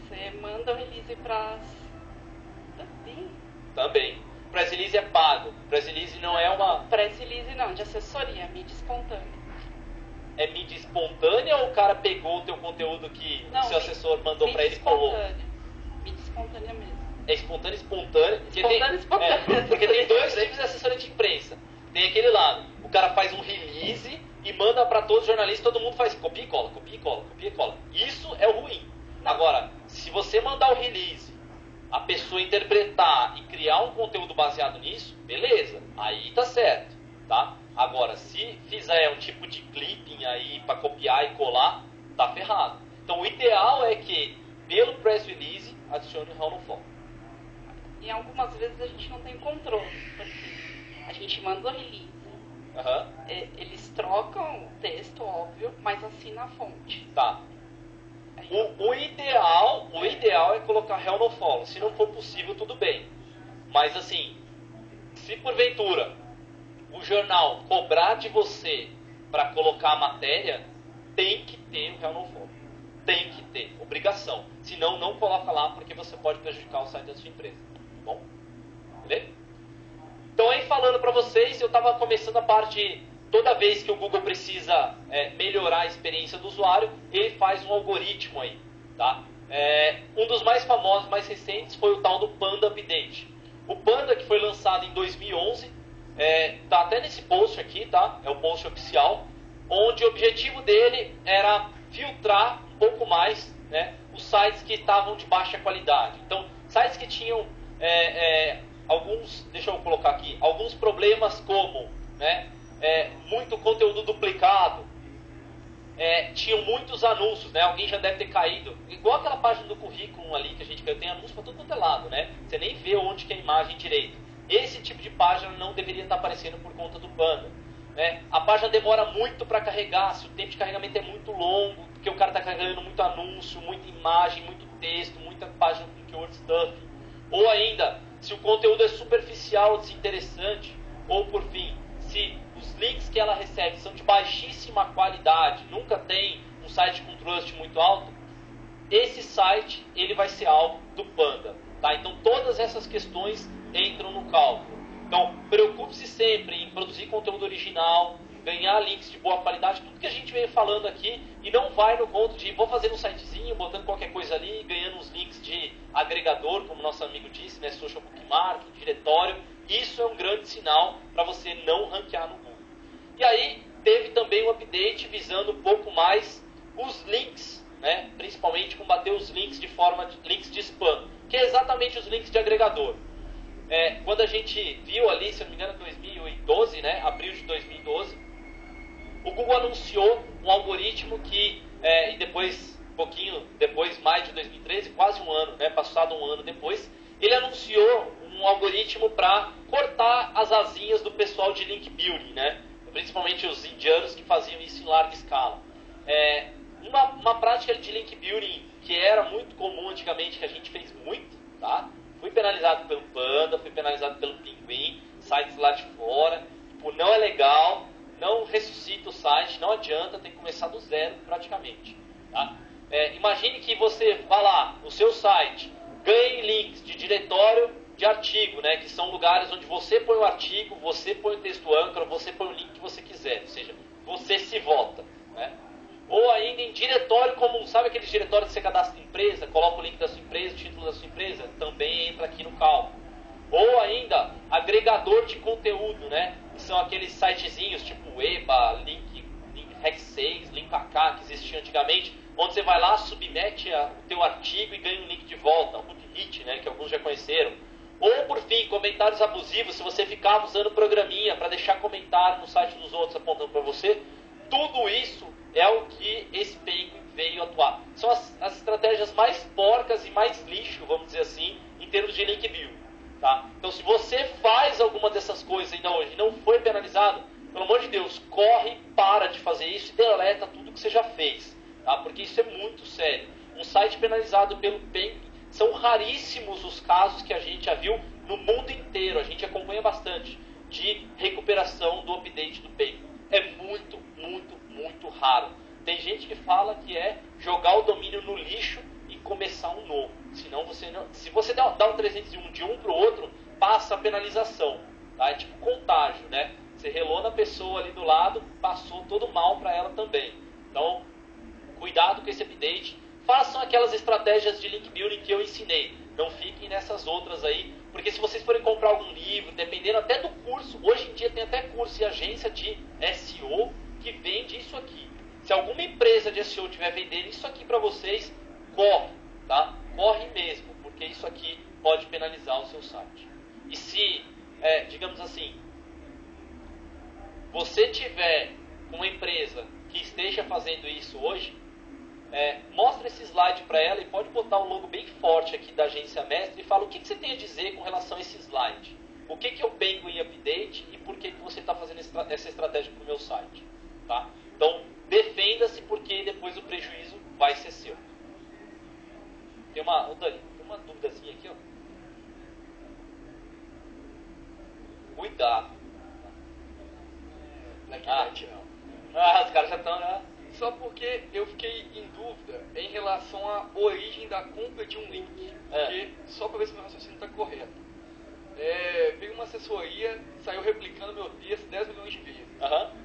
Você manda o release para Também. Press release é pago. Press release não é uma... Press release não, de assessoria, mídia espontânea. É mídia espontânea ou o cara pegou o teu conteúdo que o seu assessor mandou para ele e colou? Mídia espontânea mesmo. É espontânea. Espontânea. Porque tem dois tipos de assessoria de imprensa. Tem aquele lado, o cara faz um release e manda para todos os jornalistas, todo mundo faz copia e cola, copia e cola, copia e cola. Isso é o ruim. Agora, se você mandar o release, a pessoa interpretar e criar um conteúdo baseado nisso, beleza, aí tá certo, tá? Agora, se fizer um tipo de clipping aí para copiar e colar, tá ferrado. Então, o ideal é que, pelo press release, adicione o Hell No Follow. E algumas vezes a gente não tem controle, porque a gente manda o release. Eles trocam o texto, óbvio, mas assina a fonte. Tá. O ideal é colocar Hell No Follow. Se não for possível, tudo bem. Mas assim, se porventura o jornal cobrar de você para colocar a matéria, tem que ter o Hell No Follow. Tem que ter, obrigação. Senão, não coloca lá, porque você pode prejudicar o site da sua empresa. Bom? Beleza? Então, aí falando para vocês, eu estava começando a parte... Toda vez que o Google precisa melhorar a experiência do usuário, ele faz um algoritmo aí, tá? Um dos mais famosos, mais recentes, foi o tal do Panda Update. O Panda, que foi lançado em 2011, tá até nesse post aqui, tá? É o post oficial, onde o objetivo dele era filtrar um pouco mais, né, os sites que estavam de baixa qualidade. Então, sites que tinham alguns, deixa eu colocar aqui, alguns problemas como, né, muito conteúdo duplicado, tinham muitos anúncios, né? Alguém já deve ter caído, igual aquela página do currículo ali que a gente caiu, tem anúncio para todo quanto é lado, né? Você nem vê onde que é a imagem direito. Esse tipo de página não deveria estar aparecendo por conta do Panda, né? A página demora muito para carregar, se o tempo de carregamento é muito longo, porque o cara está carregando muito anúncio, muita imagem, muito texto, muita página com keyword stuff, ou ainda, se o conteúdo é superficial, desinteressante, ou por fim, se os links que ela recebe são de baixíssima qualidade, nunca tem um site com trust muito alto, esse site ele vai ser alvo do Panda, tá? Então todas essas questões entram no cálculo. Então preocupe-se sempre em produzir conteúdo original, ganhar links de boa qualidade, tudo que a gente veio falando aqui, e não vai no conto de vou fazer um sitezinho, botando qualquer coisa ali, ganhando uns links de agregador, como nosso amigo disse, né, social bookmark, diretório. Isso é um grande sinal para você não ranquear no Google. E aí teve também um update visando um pouco mais os links, né, principalmente combater os links de forma de links de spam, que é exatamente os links de agregador. Quando a gente viu ali, se eu não me engano, 2012, né, abril de 2012, o Google anunciou um algoritmo que, e depois, um pouquinho depois, mais de 2013, quase um ano, né, passado um ano depois, ele anunciou um algoritmo para cortar as asinhas do pessoal de link building, né, principalmente os indianos que faziam isso em larga escala. Uma prática de link building que era muito comum antigamente, que a gente fez muito, tá? Fui penalizado pelo Panda, fui penalizado pelo Pinguim, sites lá de fora, tipo, não é legal, não ressuscita o site, não adianta, tem que começar do zero praticamente, tá? Imagine que você vá lá no seu site, ganhe links de diretório de artigo, né, que são lugares onde você põe o artigo, você põe o texto âncora, você põe o link que você quiser, ou seja, você se vota, né? Ou ainda em diretório comum, sabe aquele diretório que você cadastra empresa, coloca o link da sua empresa, o título da sua empresa, também entra aqui no cálculo. Ou ainda agregador de conteúdo, né? Que são aqueles sitezinhos tipo EBA, Link Hack6, Linkak, que existiam antigamente, onde você vai lá, submete o teu artigo e ganha um link de volta, o Hoodhit, né? Que alguns já conheceram. Ou, por fim, comentários abusivos, se você ficava usando programinha para deixar comentário no site dos outros apontando para você, tudo isso é o que esse Penguin veio atuar. São as estratégias mais porcas e mais lixo, vamos dizer assim, em termos de link build. Tá? Então, se você faz alguma dessas coisas ainda hoje e não foi penalizado, pelo amor de Deus, corre, para de fazer isso e deleta tudo que você já fez. Tá? Porque isso é muito sério. Um site penalizado pelo Penguin, são raríssimos os casos que a gente já viu no mundo inteiro. A gente acompanha bastante de recuperação do update do Penguin. É muito, muito, muito raro. Tem gente que fala que é jogar o domínio no lixo e começar um novo. Senão você não, se você dá um 301 de um para o outro, passa a penalização. Tá? É tipo contágio, né? Você relou na pessoa ali do lado, passou todo mal para ela também. Então, cuidado com esse update. Façam aquelas estratégias de link building que eu ensinei. Não fiquem nessas outras aí. Porque se vocês forem comprar algum livro, dependendo até do curso, hoje em dia tem até curso e agência de SEO que vende isso aqui. Se alguma empresa de SEO estiver vendendo isso aqui para vocês, corre, tá? Corre mesmo, porque isso aqui pode penalizar o seu site. E se, digamos assim, você tiver uma empresa que esteja fazendo isso hoje, mostra esse slide para ela e pode botar o logo bem forte aqui da agência mestre e fala o que você tem a dizer com relação a esse slide. O que é o Penguin Update e por que você está fazendo essa estratégia para o meu site. Tá? Então, defenda-se porque depois o prejuízo vai ser seu. Tem uma duvidazinha aqui, ó. Cuidado. Blacknet não. Os caras já estão, né? Só porque eu fiquei em dúvida em relação à origem da compra de um link. Porque, só para ver se meu raciocínio está correto. Veio uma assessoria, saiu replicando meu texto 10 milhões de vezes.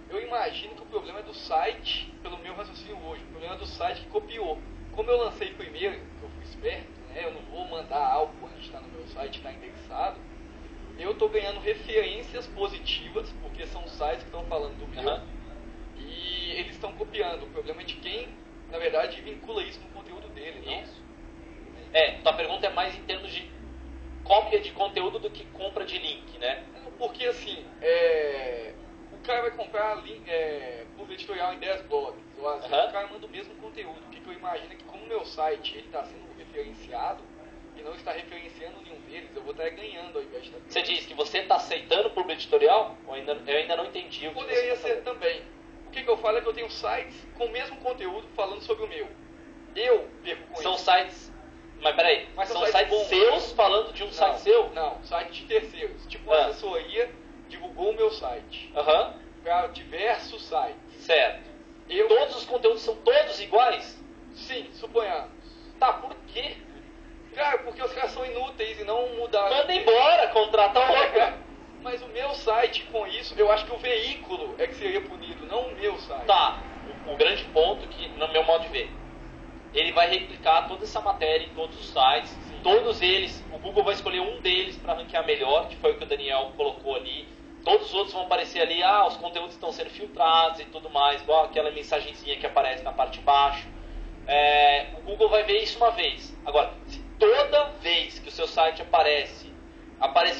Eu imagino que o problema é do site, pelo meu raciocínio hoje, o problema é do site que copiou. Como eu lancei primeiro, eu fui esperto, né, eu não vou mandar algo quando está no meu site, está indexado, eu estou ganhando referências positivas, porque são sites que estão falando do meu, e eles estão copiando. O problema é de quem, na verdade, vincula isso no conteúdo dele, não? Isso. Tua pergunta é mais em termos de cópia de conteúdo do que compra de link, né? Porque assim, o cara vai comprar publi editorial em 10 blogs, ou assim, o cara manda o mesmo conteúdo. O que eu imagino é que como o meu site está sendo referenciado e não está referenciando nenhum deles, eu vou estar ganhando ao invés de estar... Você diz que você está aceitando publi editorial? Ou eu ainda não entendi o que poderia você ser também. O que eu falo é que eu tenho sites com o mesmo conteúdo falando sobre o meu. Eu perco com São isso. sites... Mas peraí, são sites seus falando de um site seu? Não, site de terceiros. Tipo, uma assessoria divulgou o meu site. Para diversos sites. Certo. Todos os conteúdos são todos iguais? Sim, suponhamos. Tá, por quê? Cara, porque os caras são inúteis e não mudaram. Manda embora, contrata outro. Mas o meu site, com isso, eu acho que o veículo é que seria punido, não o meu site. Tá, o grande ponto que, no meu modo de ver, ele vai replicar toda essa matéria em todos os sites. Sim. Todos eles, o Google vai escolher um deles para ranquear melhor, que foi o que o Daniel colocou ali. Todos os outros vão aparecer ali, os conteúdos estão sendo filtrados e tudo mais, igual aquela mensagenzinha que aparece na parte de baixo. O Google vai ver isso uma vez. Agora, se toda vez que o seu site aparece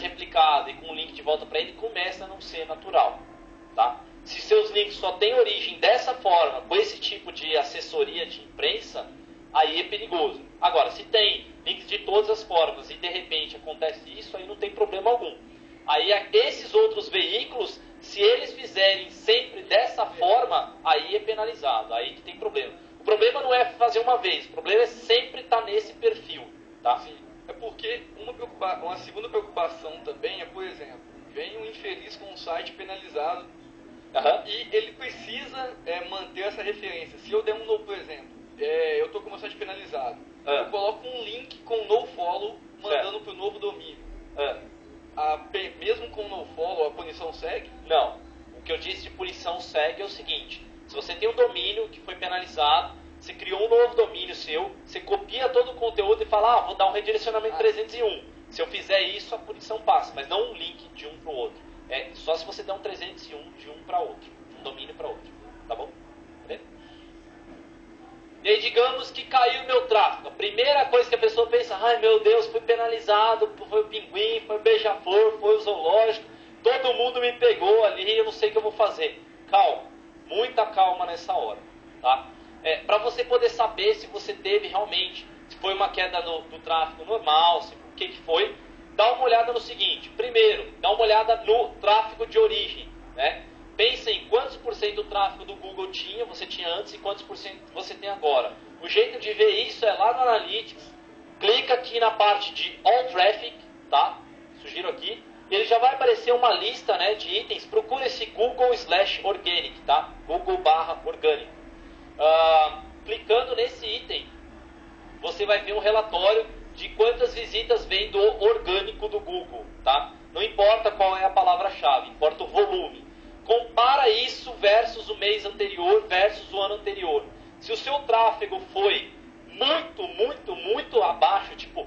replicado e com um link de volta para ele, começa a não ser natural. Tá? Se seus links só têm origem dessa forma, com esse tipo de assessoria de imprensa, aí é perigoso. Agora, se tem links de todas as formas e de repente acontece isso, aí não tem problema algum. Aí esses outros veículos, se eles fizerem sempre dessa forma, aí é penalizado, aí que tem problema. O problema não é fazer uma vez, o problema é sempre estar nesse perfil. Tá? Sim. É porque uma segunda preocupação também é, por exemplo, vem um infeliz com um site penalizado e ele precisa manter essa referência. Se eu der um novo, por exemplo, eu estou com o meu site penalizado, eu coloco um link com nofollow mandando para o novo domínio. Mesmo com nofollow, a punição segue? Não. que eu disse de punição segue é o seguinte: se você tem um domínio que foi penalizado, você criou um novo domínio seu, você copia todo o conteúdo e fala, vou dar um redirecionamento 301. Se eu fizer isso, a punição passa, mas não um link de um para o outro. É só se você der um 301 de um para outro, um domínio para outro, tá bom? E aí, digamos que caiu o meu tráfego. A primeira coisa que a pessoa pensa, ai meu Deus, fui penalizado, foi o pinguim, foi o beija-flor, foi o zoológico, todo mundo me pegou ali, eu não sei o que eu vou fazer. Calma, muita calma nessa hora, tá? Para você poder saber se você teve realmente, se foi uma queda do tráfego normal, o que foi, dá uma olhada no seguinte. Primeiro, dá uma olhada no tráfego de origem, né? Pensa em quantos por cento do tráfego do Google você tinha antes e quantos por cento você tem agora. O jeito de ver isso é lá no Analytics, clica aqui na parte de All Traffic, tá? Sugiro aqui. Ele já vai aparecer uma lista, né, de itens. Procura esse Google/Organic, tá? Google/Organic. Clicando nesse item, você vai ver um relatório de quantas visitas vem do orgânico do Google, tá? Não importa qual é a palavra-chave, importa o volume. Compara isso versus o mês anterior versus o ano anterior. Se o seu tráfego foi muito abaixo, tipo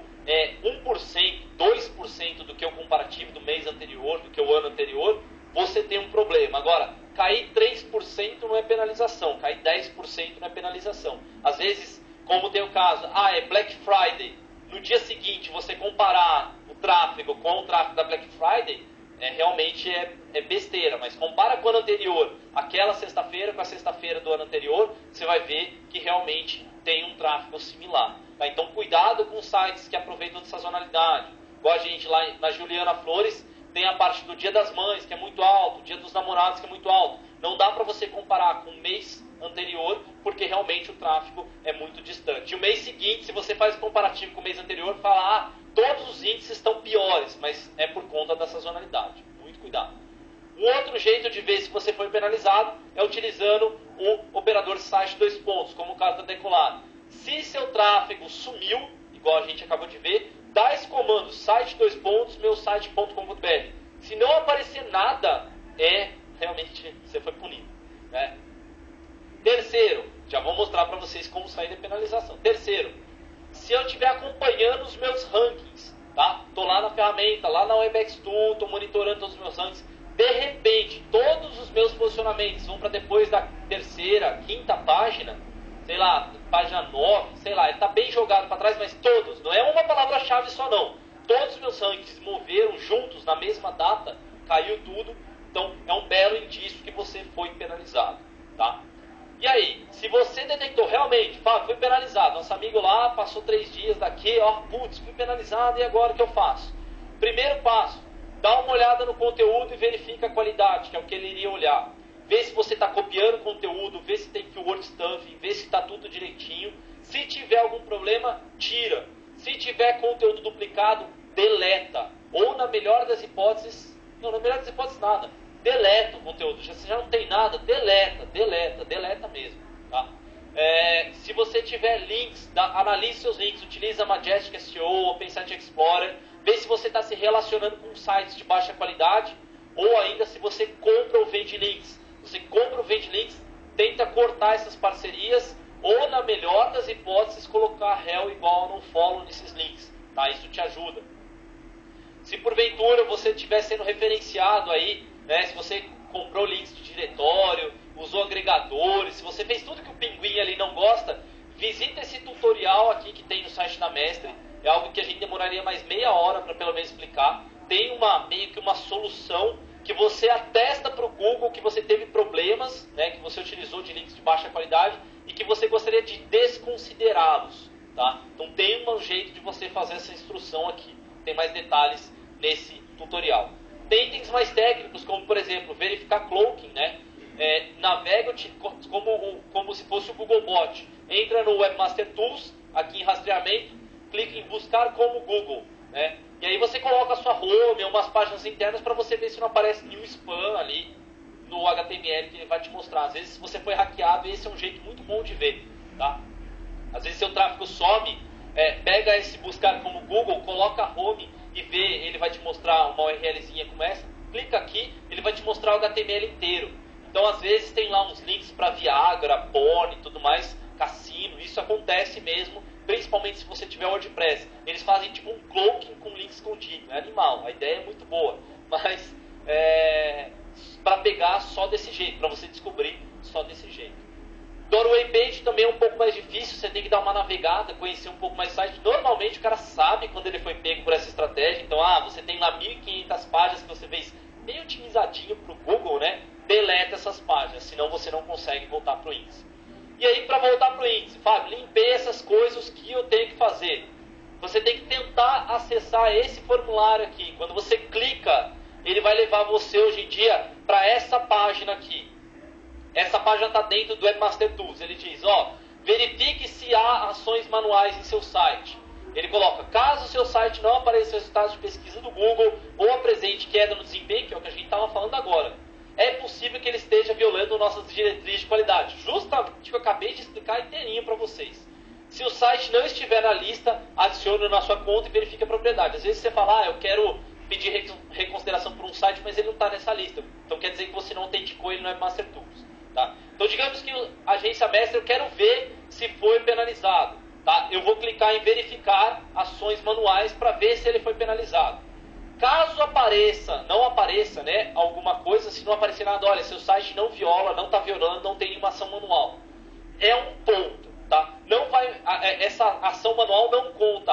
1%, 2% do que o comparativo do mês anterior, do que o ano anterior, você tem um problema. Agora, cair 3% não é penalização, cair 10% não é penalização. Às vezes, como tem o caso, é Black Friday, no dia seguinte você comparar o tráfego com o tráfego da Black Friday, realmente é besteira, mas compara com o ano anterior, aquela sexta-feira com a sexta-feira do ano anterior, você vai ver que realmente tem um tráfego similar. Tá? Então cuidado com sites que aproveitam de sazonalidade. Igual a gente lá na Juliana Flores, tem a parte do Dia das Mães, que é muito alto, o Dia dos Namorados, que é muito alto. Não dá para você comparar com o mês anterior, porque realmente o tráfego é muito distante. E o mês seguinte, se você faz o comparativo com o mês anterior, fala, todos os índices estão piores, mas é por conta da sazonalidade. Muito cuidado. Um outro jeito de ver se você foi penalizado é utilizando o operador site 2 pontos, como o caso da Decolar. Se seu tráfego sumiu, igual a gente acabou de ver, dá esse comando, site 2 pontos, meusite.com.br. Se não aparecer nada, realmente você foi punido, né? Terceiro, já vou mostrar para vocês como sair da penalização. Terceiro, se eu estiver acompanhando os meus rankings, tá? Tô lá na ferramenta, lá na Webex Tool, tô monitorando todos os meus rankings. De repente, todos os meus posicionamentos vão para depois da terceira, quinta página, sei lá, página 9, sei lá, ele tá bem jogado para trás, mas todos, não é uma palavra-chave só não. Todos os meus rankings moveram juntos na mesma data, caiu tudo, então é um belo indício que você foi penalizado, tá? E aí, se você detectou realmente, fui penalizado, nosso amigo lá passou 3 dias daqui, fui penalizado, e agora o que eu faço? Primeiro passo, dá uma olhada no conteúdo e verifica a qualidade, que é o que ele iria olhar. Vê se você está copiando conteúdo, vê se tem keyword stuffing, vê se está tudo direitinho. Se tiver algum problema, tira. Se tiver conteúdo duplicado, deleta. Ou na melhor das hipóteses, não, na melhor das hipóteses nada. Deleta o conteúdo. Se já não tem nada, deleta mesmo. Tá? Se você tiver links, analise seus links, utiliza Majestic SEO, OpenSite Explorer, vê se você está se relacionando com sites de baixa qualidade, ou ainda se você compra ou vende links. Você compra ou vende links, tenta cortar essas parcerias, ou na melhor das hipóteses, colocar réu igual a não follow nesses links. Tá? Isso te ajuda. Se porventura você estiver sendo referenciado aí, né, se você comprou links de diretório, usou agregadores, se você fez tudo que o pinguim ali não gosta, visita esse tutorial aqui que tem no site da Mestre. É algo que a gente demoraria mais meia hora para pelo menos explicar. Tem meio que uma solução que você atesta para o Google que você teve problemas, né, que você utilizou de links de baixa qualidade e que você gostaria de desconsiderá-los. Tá? Então tem um jeito de você fazer essa instrução aqui. Tem mais detalhes nesse tutorial. Tem itens mais técnicos, como por exemplo, verificar cloaking, né? Navega como se fosse o Googlebot. Entra no Webmaster Tools, aqui em rastreamento, clica em buscar como Google, né? E aí você coloca a sua home, umas páginas internas para você ver se não aparece nenhum spam ali no HTML que ele vai te mostrar. Às vezes se você foi hackeado, esse é um jeito muito bom de ver, tá? Às vezes seu tráfego some, pega esse buscar como Google, coloca home e vê, ele vai te mostrar uma URLzinha como essa, clica aqui, ele vai te mostrar o HTML inteiro. Então, às vezes, tem lá uns links para Viagra, porn e tudo mais, cassino. Isso acontece mesmo, principalmente se você tiver WordPress. Eles fazem tipo um cloaking com link escondido. É animal, a ideia é muito boa. Mas, para pegar só desse jeito, para você descobrir só desse jeito. Doorway Page também é um pouco mais difícil, você tem que dar uma navegada, conhecer um pouco mais o site. Normalmente o cara sabe quando ele foi pego por essa estratégia. Então, você tem lá 1.500 páginas que você fez bem otimizadinho para o Google, né? Deleta essas páginas, senão você não consegue voltar para o índice. E aí, para voltar para o índice, Fábio, limpei essas coisas que eu tenho que fazer. Você tem que tentar acessar esse formulário aqui. Quando você clica, ele vai levar você hoje em dia para essa página aqui. Essa página está dentro do Webmaster Tools. Ele diz, verifique se há ações manuais em seu site. Ele coloca, caso o seu site não apareça nos resultados de pesquisa do Google ou apresente queda no desempenho, que é o que a gente estava falando agora, é possível que ele esteja violando nossas diretrizes de qualidade. Justamente o que eu acabei de explicar inteirinho para vocês. Se o site não estiver na lista, adicione na sua conta e verifique a propriedade. Às vezes você fala, eu quero pedir reconsideração por um site, mas ele não está nessa lista. Então quer dizer que você não autenticou ele no Webmaster Tools. Tá? Então digamos que a agência mestra, eu quero ver se foi penalizado. Tá? Eu vou clicar em verificar ações manuais para ver se ele foi penalizado. Caso não apareça, né, alguma coisa, se não aparecer nada, olha, seu site não viola, não está violando, não tem nenhuma ação manual. É um ponto. Tá? Não vai, essa ação manual não conta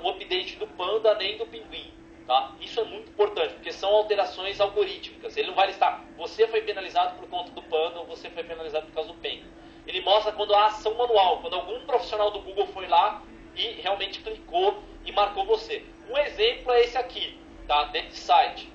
o update do Panda nem do Pinguim. Tá? Isso é muito importante, porque são alterações algorítmicas. Ele não vai listar, você foi penalizado por conta do Panda ou você foi penalizado por causa do Penguin. Ele mostra quando há ação manual, quando algum profissional do Google foi lá e realmente clicou e marcou você. Um exemplo é esse aqui, tá? Desse site.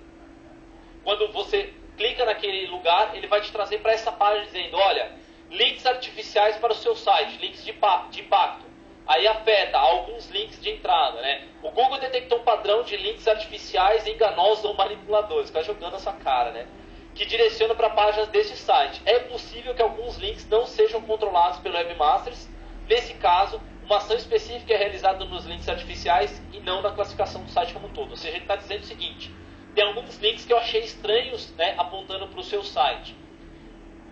Quando você clica naquele lugar, ele vai te trazer para essa página dizendo, olha, links artificiais para o seu site, links de impacto. Aí afeta alguns links de entrada, né? O Google detectou um padrão de links artificiais enganosos ou manipuladores, está jogando essa cara, né? Que direciona para páginas deste site. É possível que alguns links não sejam controlados pelo Webmasters. Nesse caso, uma ação específica é realizada nos links artificiais e não na classificação do site como um todo. Ou seja, ele está dizendo o seguinte, tem alguns links que eu achei estranhos, né, apontando para o seu site.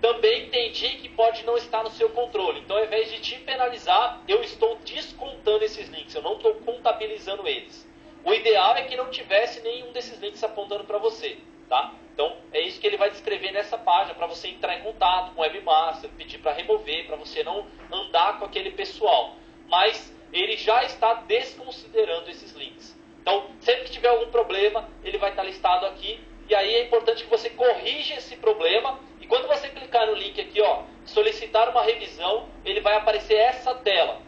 Também entendi que pode não estar no seu controle. Então, ao invés de te penalizar, eu estou descontando esses links. Eu não estou contabilizando eles. O ideal é que não tivesse nenhum desses links apontando para você. Tá? Então, é isso que ele vai descrever nessa página, para você entrar em contato com o Webmaster, pedir para remover, para você não andar com aquele pessoal. Mas ele já está desconsiderando esses links. Então, sempre que tiver algum problema, ele vai estar listado aqui. E aí é importante que você corrija esse problema. E quando você clicar no link aqui, solicitar uma revisão, ele vai aparecer essa tela.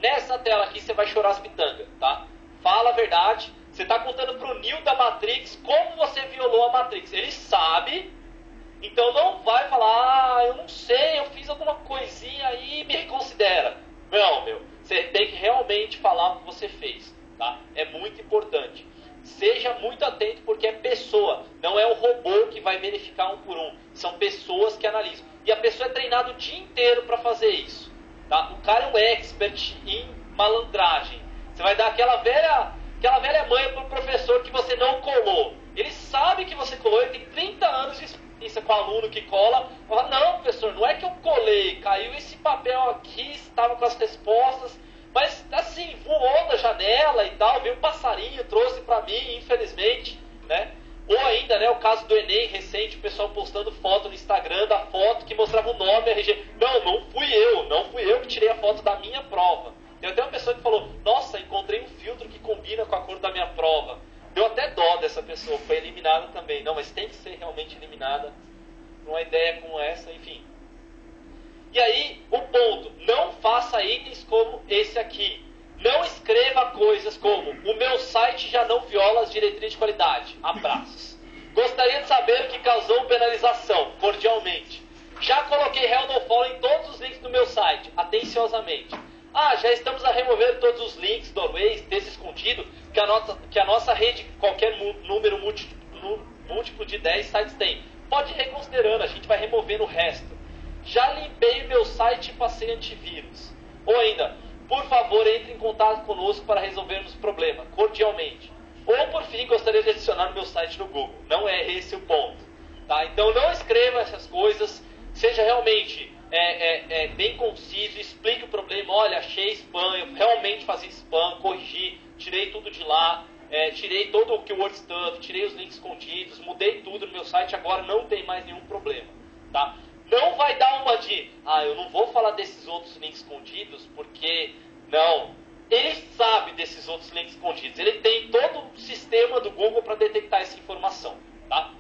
Nessa tela aqui você vai chorar as pitangas, tá? Fala a verdade. Você está contando para o Neil da Matrix como você violou a Matrix. Ele sabe, então não vai falar, eu não sei, eu fiz alguma coisinha aí, me reconsidera. Não, você tem que realmente falar o que você fez, tá? É muito importante. Seja muito atento, porque é pessoa, não é o robô que vai verificar um por um. São pessoas que analisam. E a pessoa é treinada o dia inteiro para fazer isso. Tá? O cara é um expert em malandragem. Você vai dar aquela velha manha para o professor que você não colou. Ele sabe que você colou, ele tem 30 anos de experiência com o aluno que cola. Fala, não, professor, não é que eu colei, caiu esse papel aqui, estava com as respostas. Mas assim, voou da janela e tal, veio um passarinho, trouxe pra mim, infelizmente, né? Ou ainda, né, o caso do Enem recente, o pessoal postando foto no Instagram da foto que mostrava o nome, RG. Não fui eu que tirei a foto da minha prova. Tem até uma pessoa que falou, nossa, encontrei um filtro que combina com a cor da minha prova. Deu até dó dessa pessoa, foi eliminada também. Não, mas tem que ser realmente eliminada. Uma ideia como essa, enfim. E aí, o ponto, não faça itens como esse aqui. Não escreva coisas como, o meu site já não viola as diretrizes de qualidade. Abraços. Gostaria de saber o que causou penalização, cordialmente. Já coloquei Hell No Follow em todos os links do meu site, atenciosamente. Já estamos a remover todos os links, doorways, texto escondido, que a nossa rede, qualquer número múltiplo de 10 sites tem. Pode ir reconsiderando, a gente vai removendo o resto. Já limpei meu site e passei antivírus. Ou ainda, por favor, entre em contato conosco para resolvermos o problema, cordialmente. Ou, por fim, gostaria de adicionar o meu site no Google. Não é esse o ponto. Tá? Então, não escreva essas coisas. Seja realmente bem conciso. Explique o problema. Olha, achei spam. Eu realmente fazia spam. Corrigi. Tirei tudo de lá. Tirei todo o keyword stuff. Tirei os links escondidos. Mudei tudo no meu site. Agora não tem mais nenhum problema. Tá? Não vai dar uma de... eu não vou falar desses outros links escondidos porque... Não. Ele sabe desses outros links escondidos. Ele tem todo o sistema do Google para detectar essa informação. Tá?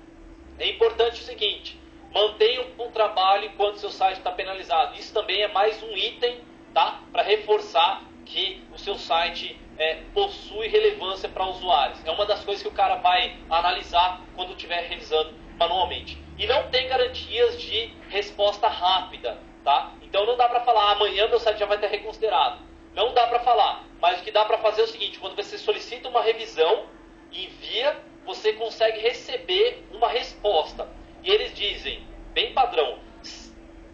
É importante o seguinte, mantenha um trabalho enquanto seu site está penalizado. Isso também é mais um item, tá? Para reforçar que o seu site possui relevância para usuários. É uma das coisas que o cara vai analisar quando estiver revisando manualmente. E não tem garantias de resposta rápida. Tá? Então não dá para falar, amanhã meu site já vai ter reconsiderado. Não dá para falar, mas o que dá para fazer é o seguinte, quando você solicita uma revisão, envia, você consegue receber uma resposta. E eles dizem, bem padrão,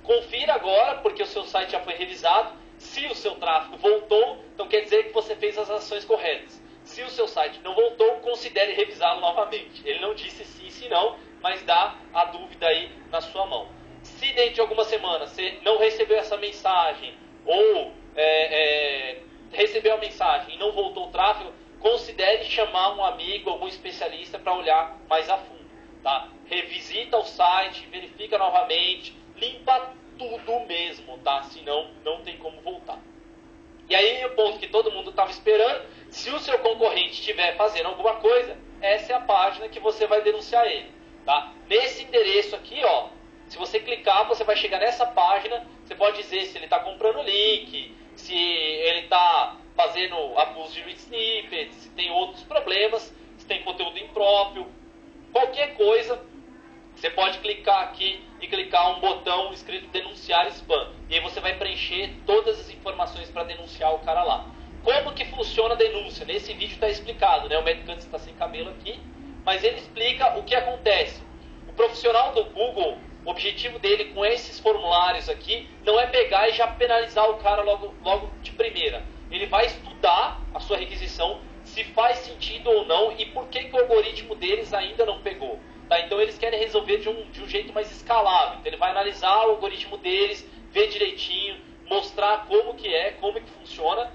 confira agora, porque o seu site já foi revisado, se o seu tráfego voltou, então quer dizer que você fez as ações corretas. Se o seu site não voltou, considere revisá-lo novamente. Ele não disse sim, se não, mas dá a dúvida aí na sua mão. Se dentro de alguma semana você não recebeu essa mensagem, ou... recebeu a mensagem e não voltou o tráfego, considere chamar um amigo, algum especialista para olhar mais a fundo. Tá? Revisita o site, verifica novamente, limpa tudo mesmo, tá? Senão não tem como voltar. E aí o ponto que todo mundo estava esperando, se o seu concorrente estiver fazendo alguma coisa, essa é a página que você vai denunciar ele. Tá? Nesse endereço aqui, ó, se você clicar, você vai chegar nessa página, você pode dizer se ele está comprando link, se ele está fazendo abuso de read snippets, se tem outros problemas, se tem conteúdo impróprio, qualquer coisa, você pode clicar aqui e clicar um botão escrito denunciar spam. E aí você vai preencher todas as informações para denunciar o cara lá. Como que funciona a denúncia? Nesse vídeo está explicado, né? O Medicante está sem cabelo aqui, mas ele explica o que acontece. O profissional do Google... O objetivo dele com esses formulários aqui não é pegar e já penalizar o cara logo de primeira. Ele vai estudar a sua requisição, se faz sentido ou não e por que o algoritmo deles ainda não pegou. Tá? Então eles querem resolver de um jeito mais escalável. Então ele vai analisar o algoritmo deles, ver direitinho, mostrar como que funciona,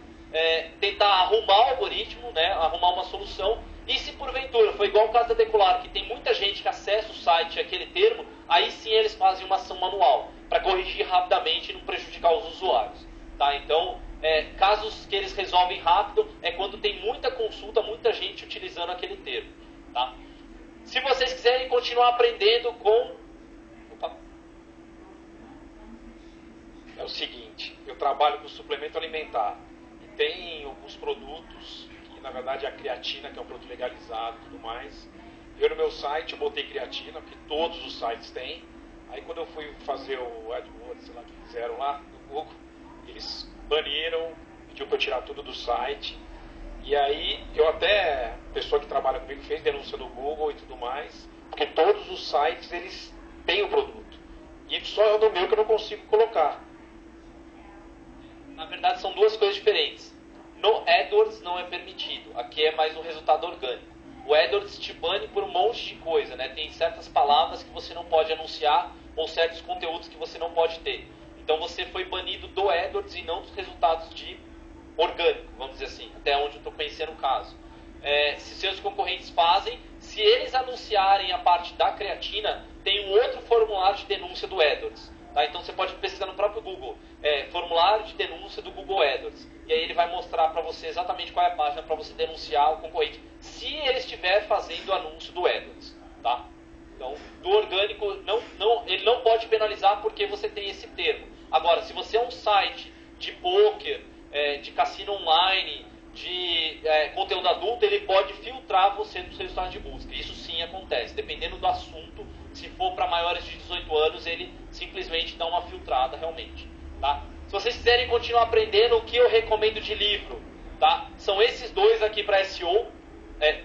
tentar arrumar o algoritmo, né? Arrumar uma solução. E se porventura foi igual o caso da Decolar, que tem muita gente que acessa o site aquele termo, aí sim eles fazem uma ação manual, para corrigir rapidamente e não prejudicar os usuários. Tá? Então, casos que eles resolvem rápido é quando tem muita consulta, muita gente utilizando aquele termo. Tá? Se vocês quiserem continuar aprendendo com... Opa. É o seguinte, eu trabalho com suplemento alimentar. E tem alguns produtos... Na verdade, a creatina, que é um produto legalizado e tudo mais. Eu no meu site, eu botei creatina, porque todos os sites têm. Aí quando eu fui fazer o AdWords, sei lá, que fizeram lá no Google, eles baniram, pediu para eu tirar tudo do site. E aí, a pessoa que trabalha comigo fez denúncia no Google e tudo mais, porque todos os sites, eles têm o produto. E só é no meu que eu não consigo colocar. Na verdade, são duas coisas diferentes. No AdWords não é permitido. Aqui é mais um resultado orgânico. O AdWords te bane por um monte de coisa, né? Tem certas palavras que você não pode anunciar ou certos conteúdos que você não pode ter. Então você foi banido do AdWords e não dos resultados de orgânico, vamos dizer assim, até onde eu estou conhecendo o caso. Se seus concorrentes fazem, se eles anunciarem a parte da creatina, tem um outro formulário de denúncia do AdWords. Tá? Então você pode pesquisar no próprio Google, formulário de denúncia do Google AdWords. E aí ele vai mostrar para você exatamente qual é a página para você denunciar o concorrente, se ele estiver fazendo anúncio do AdWords. Tá? Então, do orgânico, ele não pode penalizar porque você tem esse termo. Agora, se você é um site de poker, de cassino online, de conteúdo adulto, ele pode filtrar você dos resultados de busca. Isso sim acontece. Dependendo do assunto, se for para maiores de 18 anos, ele simplesmente dá uma filtrada realmente. Tá? Se vocês quiserem continuar aprendendo, o que eu recomendo de livro, tá? São esses dois aqui para SEO,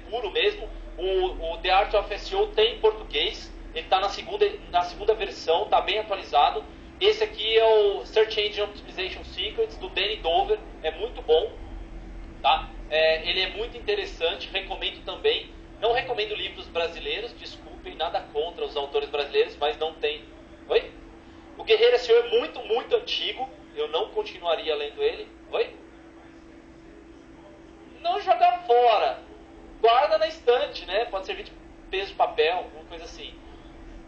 puro mesmo. O The Art of SEO tem em português, ele está na segunda versão, está bem atualizado. Esse aqui é o Search Engine Optimization Secrets, do Danny Dover, é muito bom. Tá? Ele é muito interessante, recomendo também. Não recomendo livros brasileiros, desculpem, nada contra os autores brasileiros, mas não tem... Oi? O Guerreiro S.O. é muito, muito antigo, eu não continuaria lendo ele. Oi? Não jogar fora, guarda na estante, né? Pode servir de peso de papel, alguma coisa assim.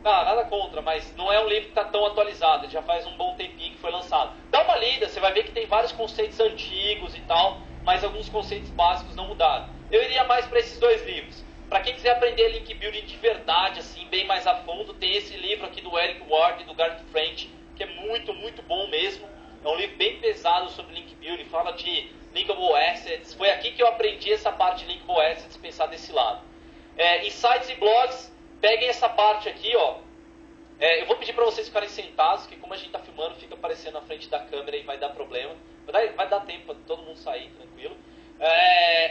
Nada contra, mas não é um livro que está tão atualizado, ele já faz um bom tempinho que foi lançado. Dá uma lida, você vai ver que tem vários conceitos antigos e tal, mas alguns conceitos básicos não mudaram. Eu iria mais para esses dois livros. Para quem quiser aprender link building de verdade, assim, bem mais a fundo, tem esse livro aqui do Eric Ward e do Garrett French, que é muito, muito bom mesmo. É um livro bem pesado sobre link building, fala de linkable assets. Foi aqui que eu aprendi essa parte de linkable assets, pensar desse lado. Em sites e blogs, peguem essa parte aqui, ó. Eu vou pedir para vocês ficarem sentados, que como a gente está filmando, fica aparecendo na frente da câmera e vai dar problema. Vai dar tempo para todo mundo sair, tranquilo.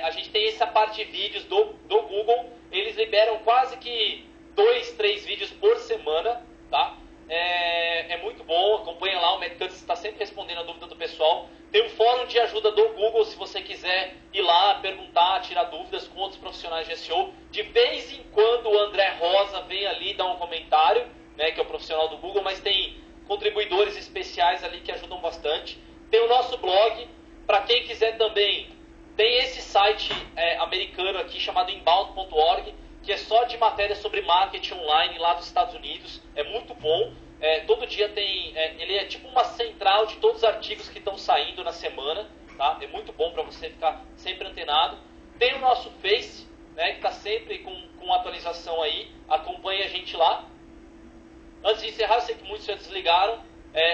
A gente tem essa parte de vídeos do Google. Eles liberam quase que 2, 3 vídeos por semana, tá? É muito bom, acompanha lá, o Matt Cutts está sempre respondendo a dúvida do pessoal. Tem um fórum de ajuda do Google, se você quiser ir lá, perguntar, tirar dúvidas com outros profissionais de SEO. De vez em quando o André Rosa vem ali dar um comentário, né, que é o profissional do Google, mas tem contribuidores especiais ali que ajudam bastante. Tem o nosso blog, para quem quiser também, tem esse site americano aqui chamado inbound.org, que é só de matéria sobre marketing online lá dos Estados Unidos, é muito bom. Todo dia tem, ele é tipo uma central de todos os artigos que estão saindo na semana, tá? É muito bom para você ficar sempre antenado. Tem o nosso Face, né, que está sempre com atualização aí, acompanhe a gente lá. Antes de encerrar, eu sei que muitos já desligaram,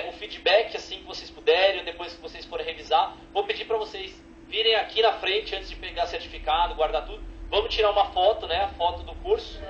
o feedback assim que vocês puderem, depois que vocês forem revisar, vou pedir para vocês virem aqui na frente antes de pegar certificado, guardar tudo. Vamos tirar uma foto, né, a foto do curso.